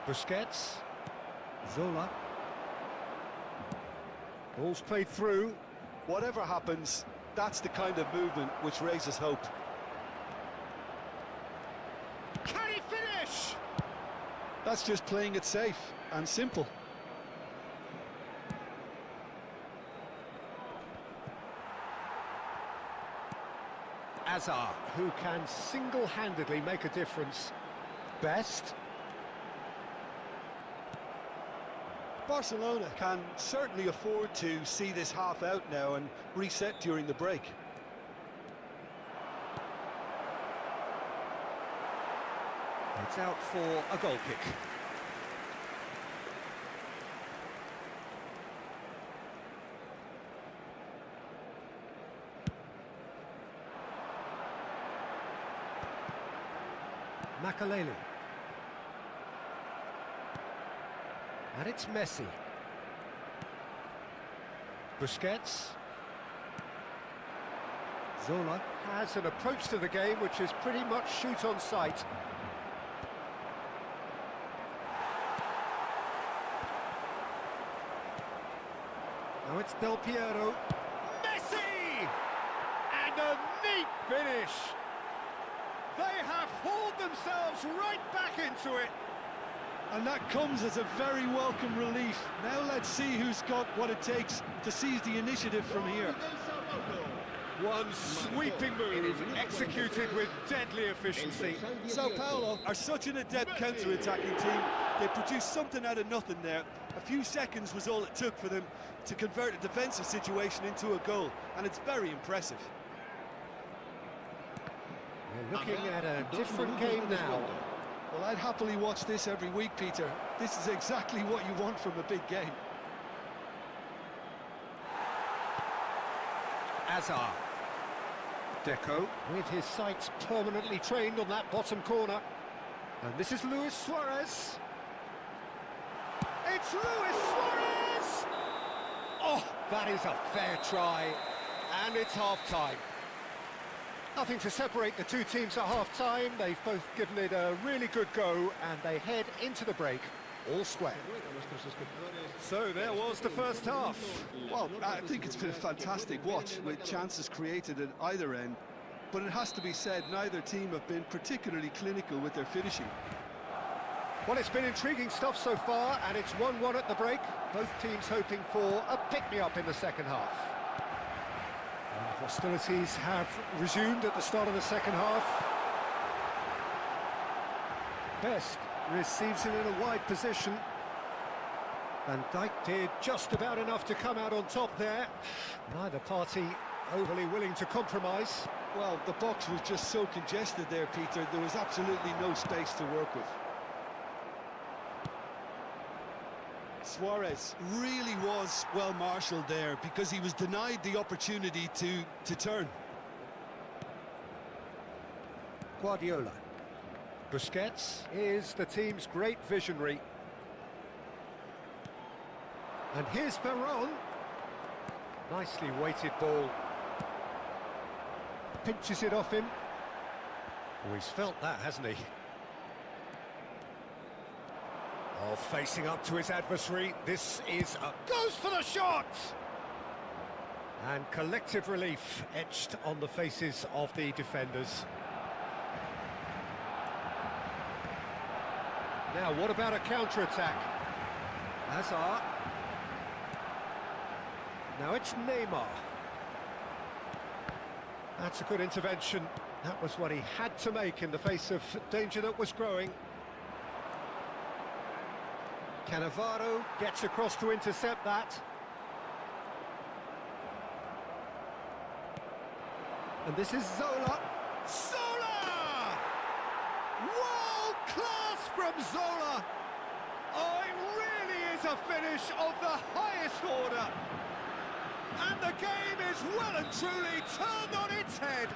Busquets. Zola. Ball's played through.
Whatever happens, that's the kind of movement which raises hope.
Can he finish?
That's just playing it safe and simple.
Hazard, who can single-handedly make a difference. Best.
Barcelona can certainly afford to see this half out now and reset during the break.
It's out for a goal kick. Makaleli. And it's Messi. Busquets. Zola has an approach to the game which is pretty much shoot on sight. Now it's Del Piero. Messi! And a neat finish! They have hauled themselves right back into it.
And that comes as a very welcome relief. Now let's see who's got what it takes to seize the initiative from here.
One sweeping move, executed with deadly efficiency.
Sao Paulo are such an adept counter-attacking team. They produced something out of nothing there. A few seconds was all it took for them to convert a defensive situation into a goal, and it's very impressive.
We're looking at a different game now.
Well, I'd happily watch this every week, Peter. This is exactly what you want from a big game.
Hazard. Deco with his sights permanently trained on that bottom corner. And this is Luis Suarez. It's Luis Suarez! Oh, that is a fair try. And it's half-time. Nothing to separate the two teams at half-time. They've both given it a really good go, and they head into the break all square. So there was the first half.
Well, I think it's been a fantastic watch with chances created at either end. But it has to be said, neither team have been particularly clinical with their finishing.
Well, it's been intriguing stuff so far, and it's 1-1 at the break. Both teams hoping for a pick-me-up in the second half. Hostilities have resumed at the start of the second half. Best receives it in a wide position. Van Dijk did just about enough to come out on top there. Neither party overly willing to compromise.
Well, the box was just so congested there, Peter. There was absolutely no space to work with. Suarez really was well marshalled there because he was denied the opportunity to turn.
Guardiola. Busquets is the team's great visionary. And here's Veron. Nicely weighted ball. Pinches it off him. Oh, he's felt that, hasn't he? Oh, facing up to his adversary. This is a... goes for the shot! And collective relief etched on the faces of the defenders. Now, what about a counter-attack? Hazard. Now it's Neymar. That's a good intervention. That was what he had to make in the face of danger that was growing. Cannavaro gets across to intercept that. And this is Zola. Zola! World class from Zola! Oh, it really is a finish of the highest order. And the game is well and truly turned on its head.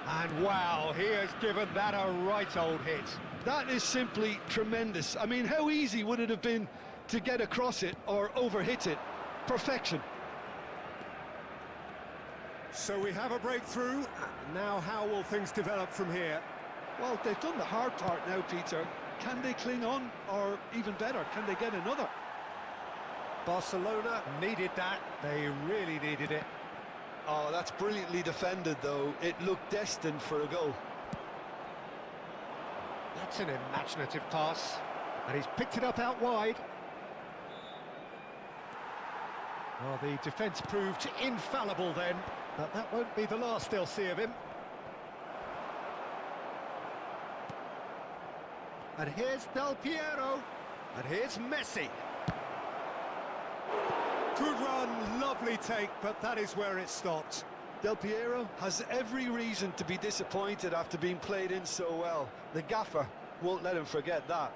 And wow, he has given that a right old hit.
That is simply tremendous. I mean, how easy would it have been to get across it or overhit it? Perfection.
So we have a breakthrough. Now how will things develop from here?
Well, they've done the hard part now, Peter. Can they cling on, or even better, can they get another?
Barcelona needed that. They really needed it.
Oh, that's brilliantly defended, though. It looked destined for a goal.
That's an imaginative pass. And he's picked it up out wide. Well, the defence proved infallible then, but that won't be the last they'll see of him. And here's Del Piero. And here's Messi. Good run, lovely take, but that is where it stopped.
Del Piero has every reason to be disappointed after being played in so well. The gaffer won't let him forget that.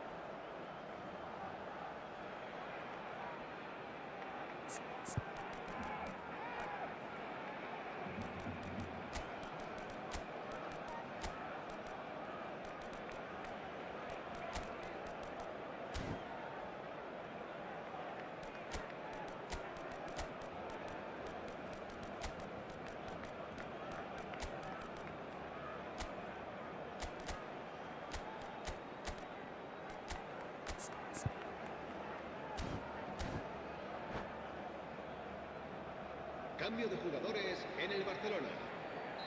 Cambio de jugadores en el Barcelona.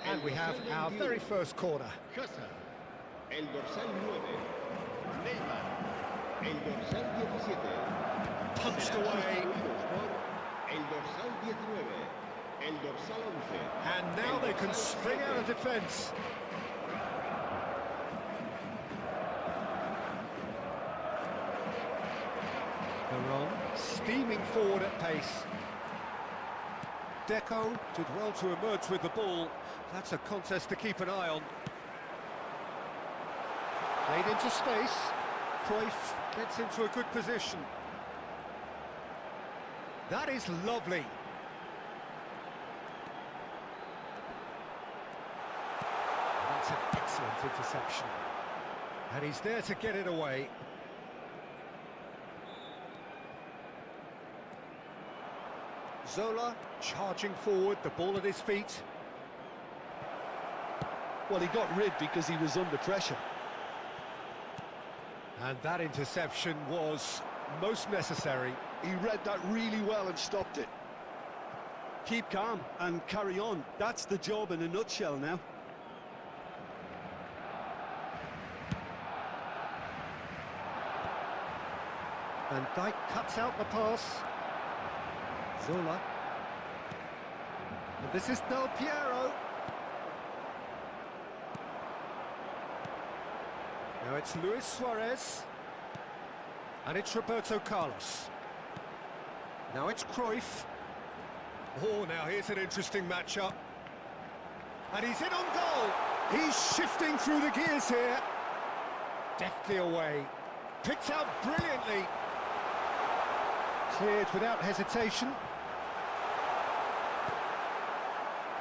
And we have our very first corner.
Hazard. El dorsal 9.
Neymar.
El dorsal 17.
Punched
Será
away.
sustituidos por el dorsal 19. El dorsal 11.
And now they can spring out of defence. Veron steaming forward at pace. Deco did well to emerge with the ball. That's a contest to keep an eye on. Played into space. Cruyff gets into a good position. That is lovely. That's an excellent interception. And he's there to get it away. Zola charging forward, the ball at his feet.
Well, he got rid because he was under pressure.
And that interception was most necessary.
He read that really well and stopped it. Keep calm and carry on. That's the job in a nutshell now.
Van Dijk cuts out the pass. Zola. And this is Del Piero. Now it's Luis Suarez. And it's Roberto Carlos. Now it's Cruyff. Oh, now here's an interesting matchup. And he's in on goal. He's shifting through the gears here. Deftly away. Picked out brilliantly. Cleared without hesitation.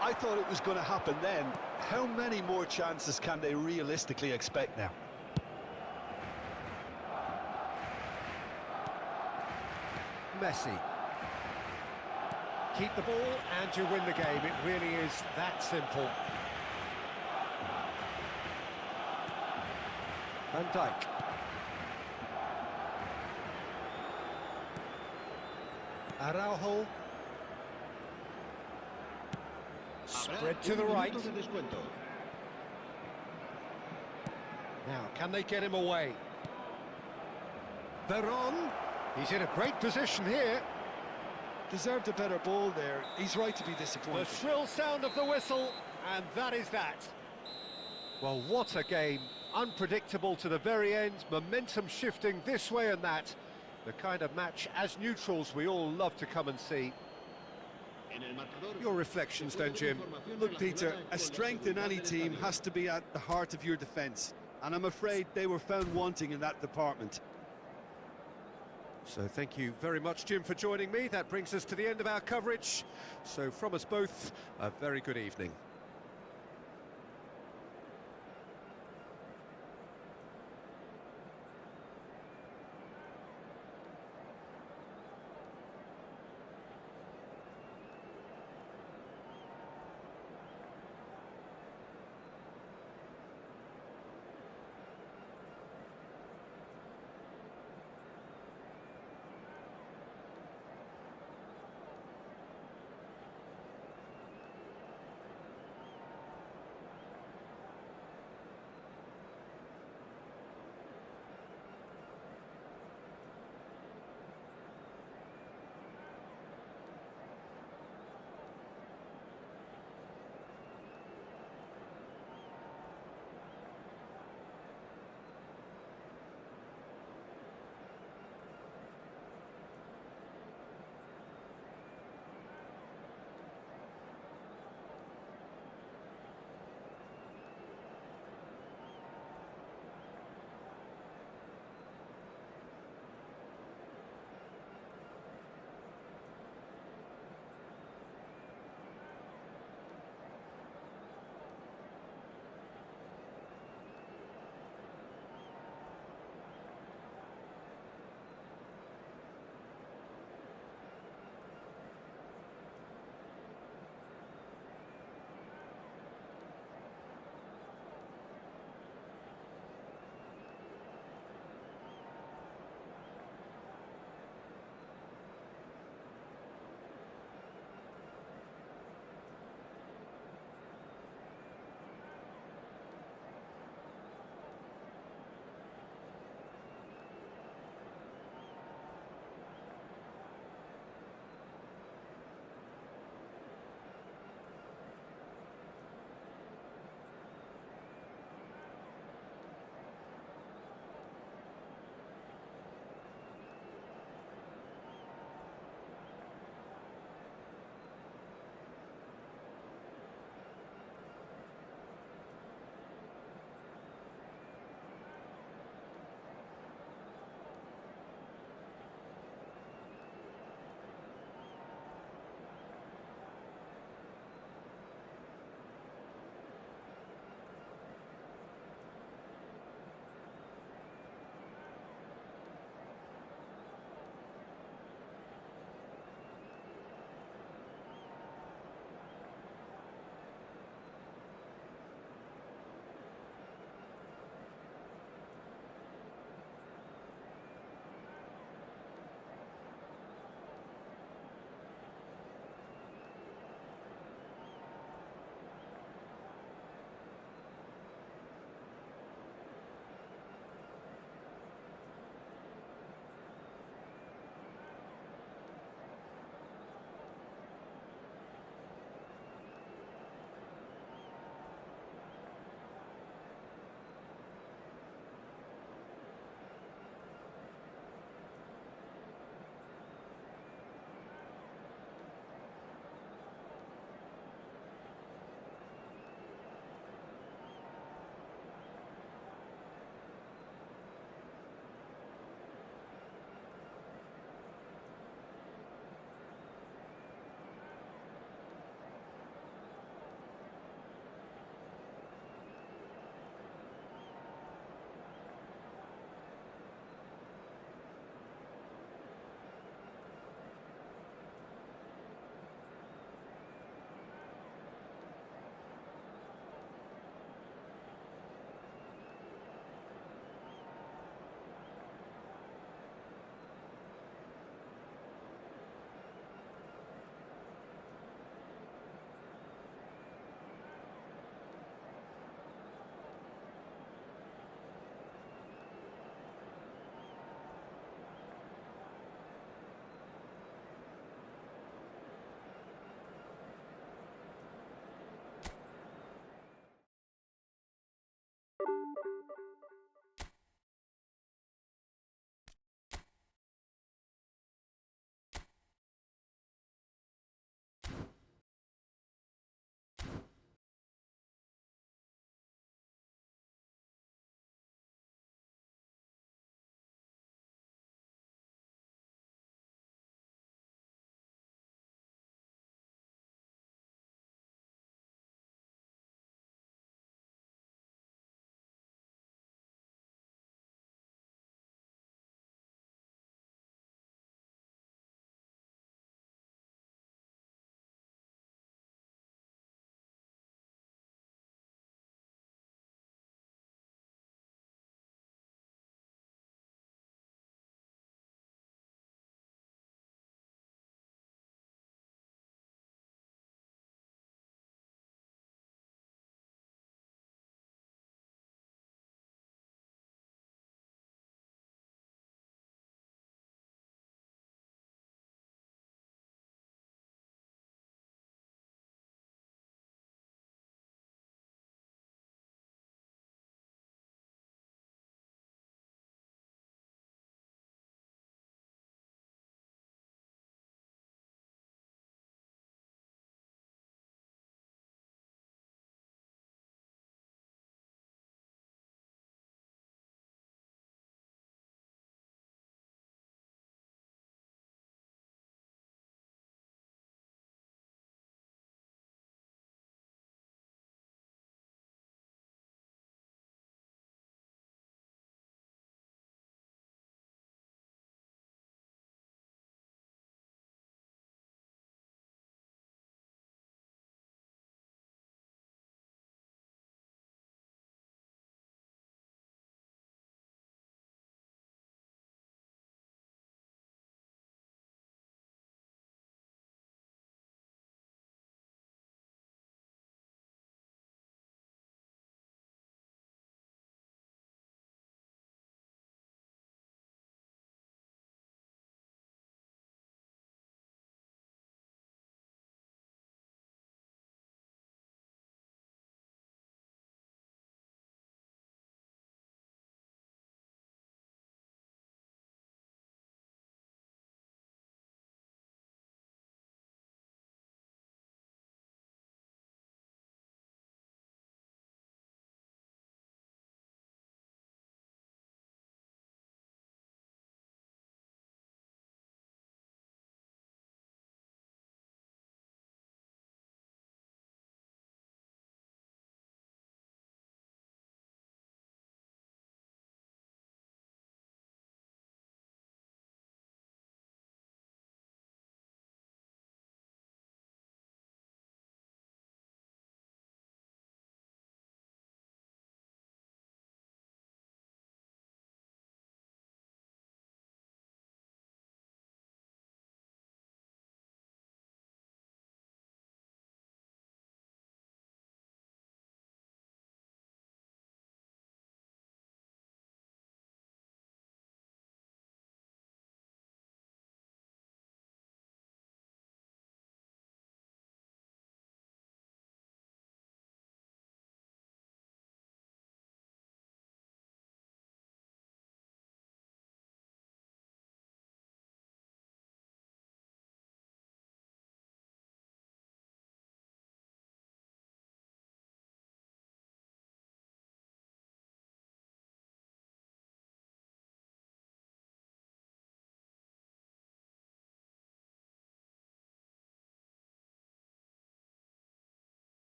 I thought it was going to happen then. How many more chances can they realistically expect now?
Messi. Keep the ball and you win the game. It really is that simple. Van Dijk. Araujo. Spread to the right. Now, can they get him away? Veron. He's in a great position here.
Deserved a better ball there. He's right to be
The
disappointed.
shrill sound of the whistle, and that is that. Well, what a game. Unpredictable to the very end, momentum shifting this way and that. The kind of match, as neutrals, we all love to come and see. Your reflections then, Jim?
Look, Peter, a strength in any team has to be at the heart of your defence. And I'm afraid they were found wanting in that department.
So thank you very much, Jim, for joining me. That brings us to the end of our coverage. So from us both, a very good evening.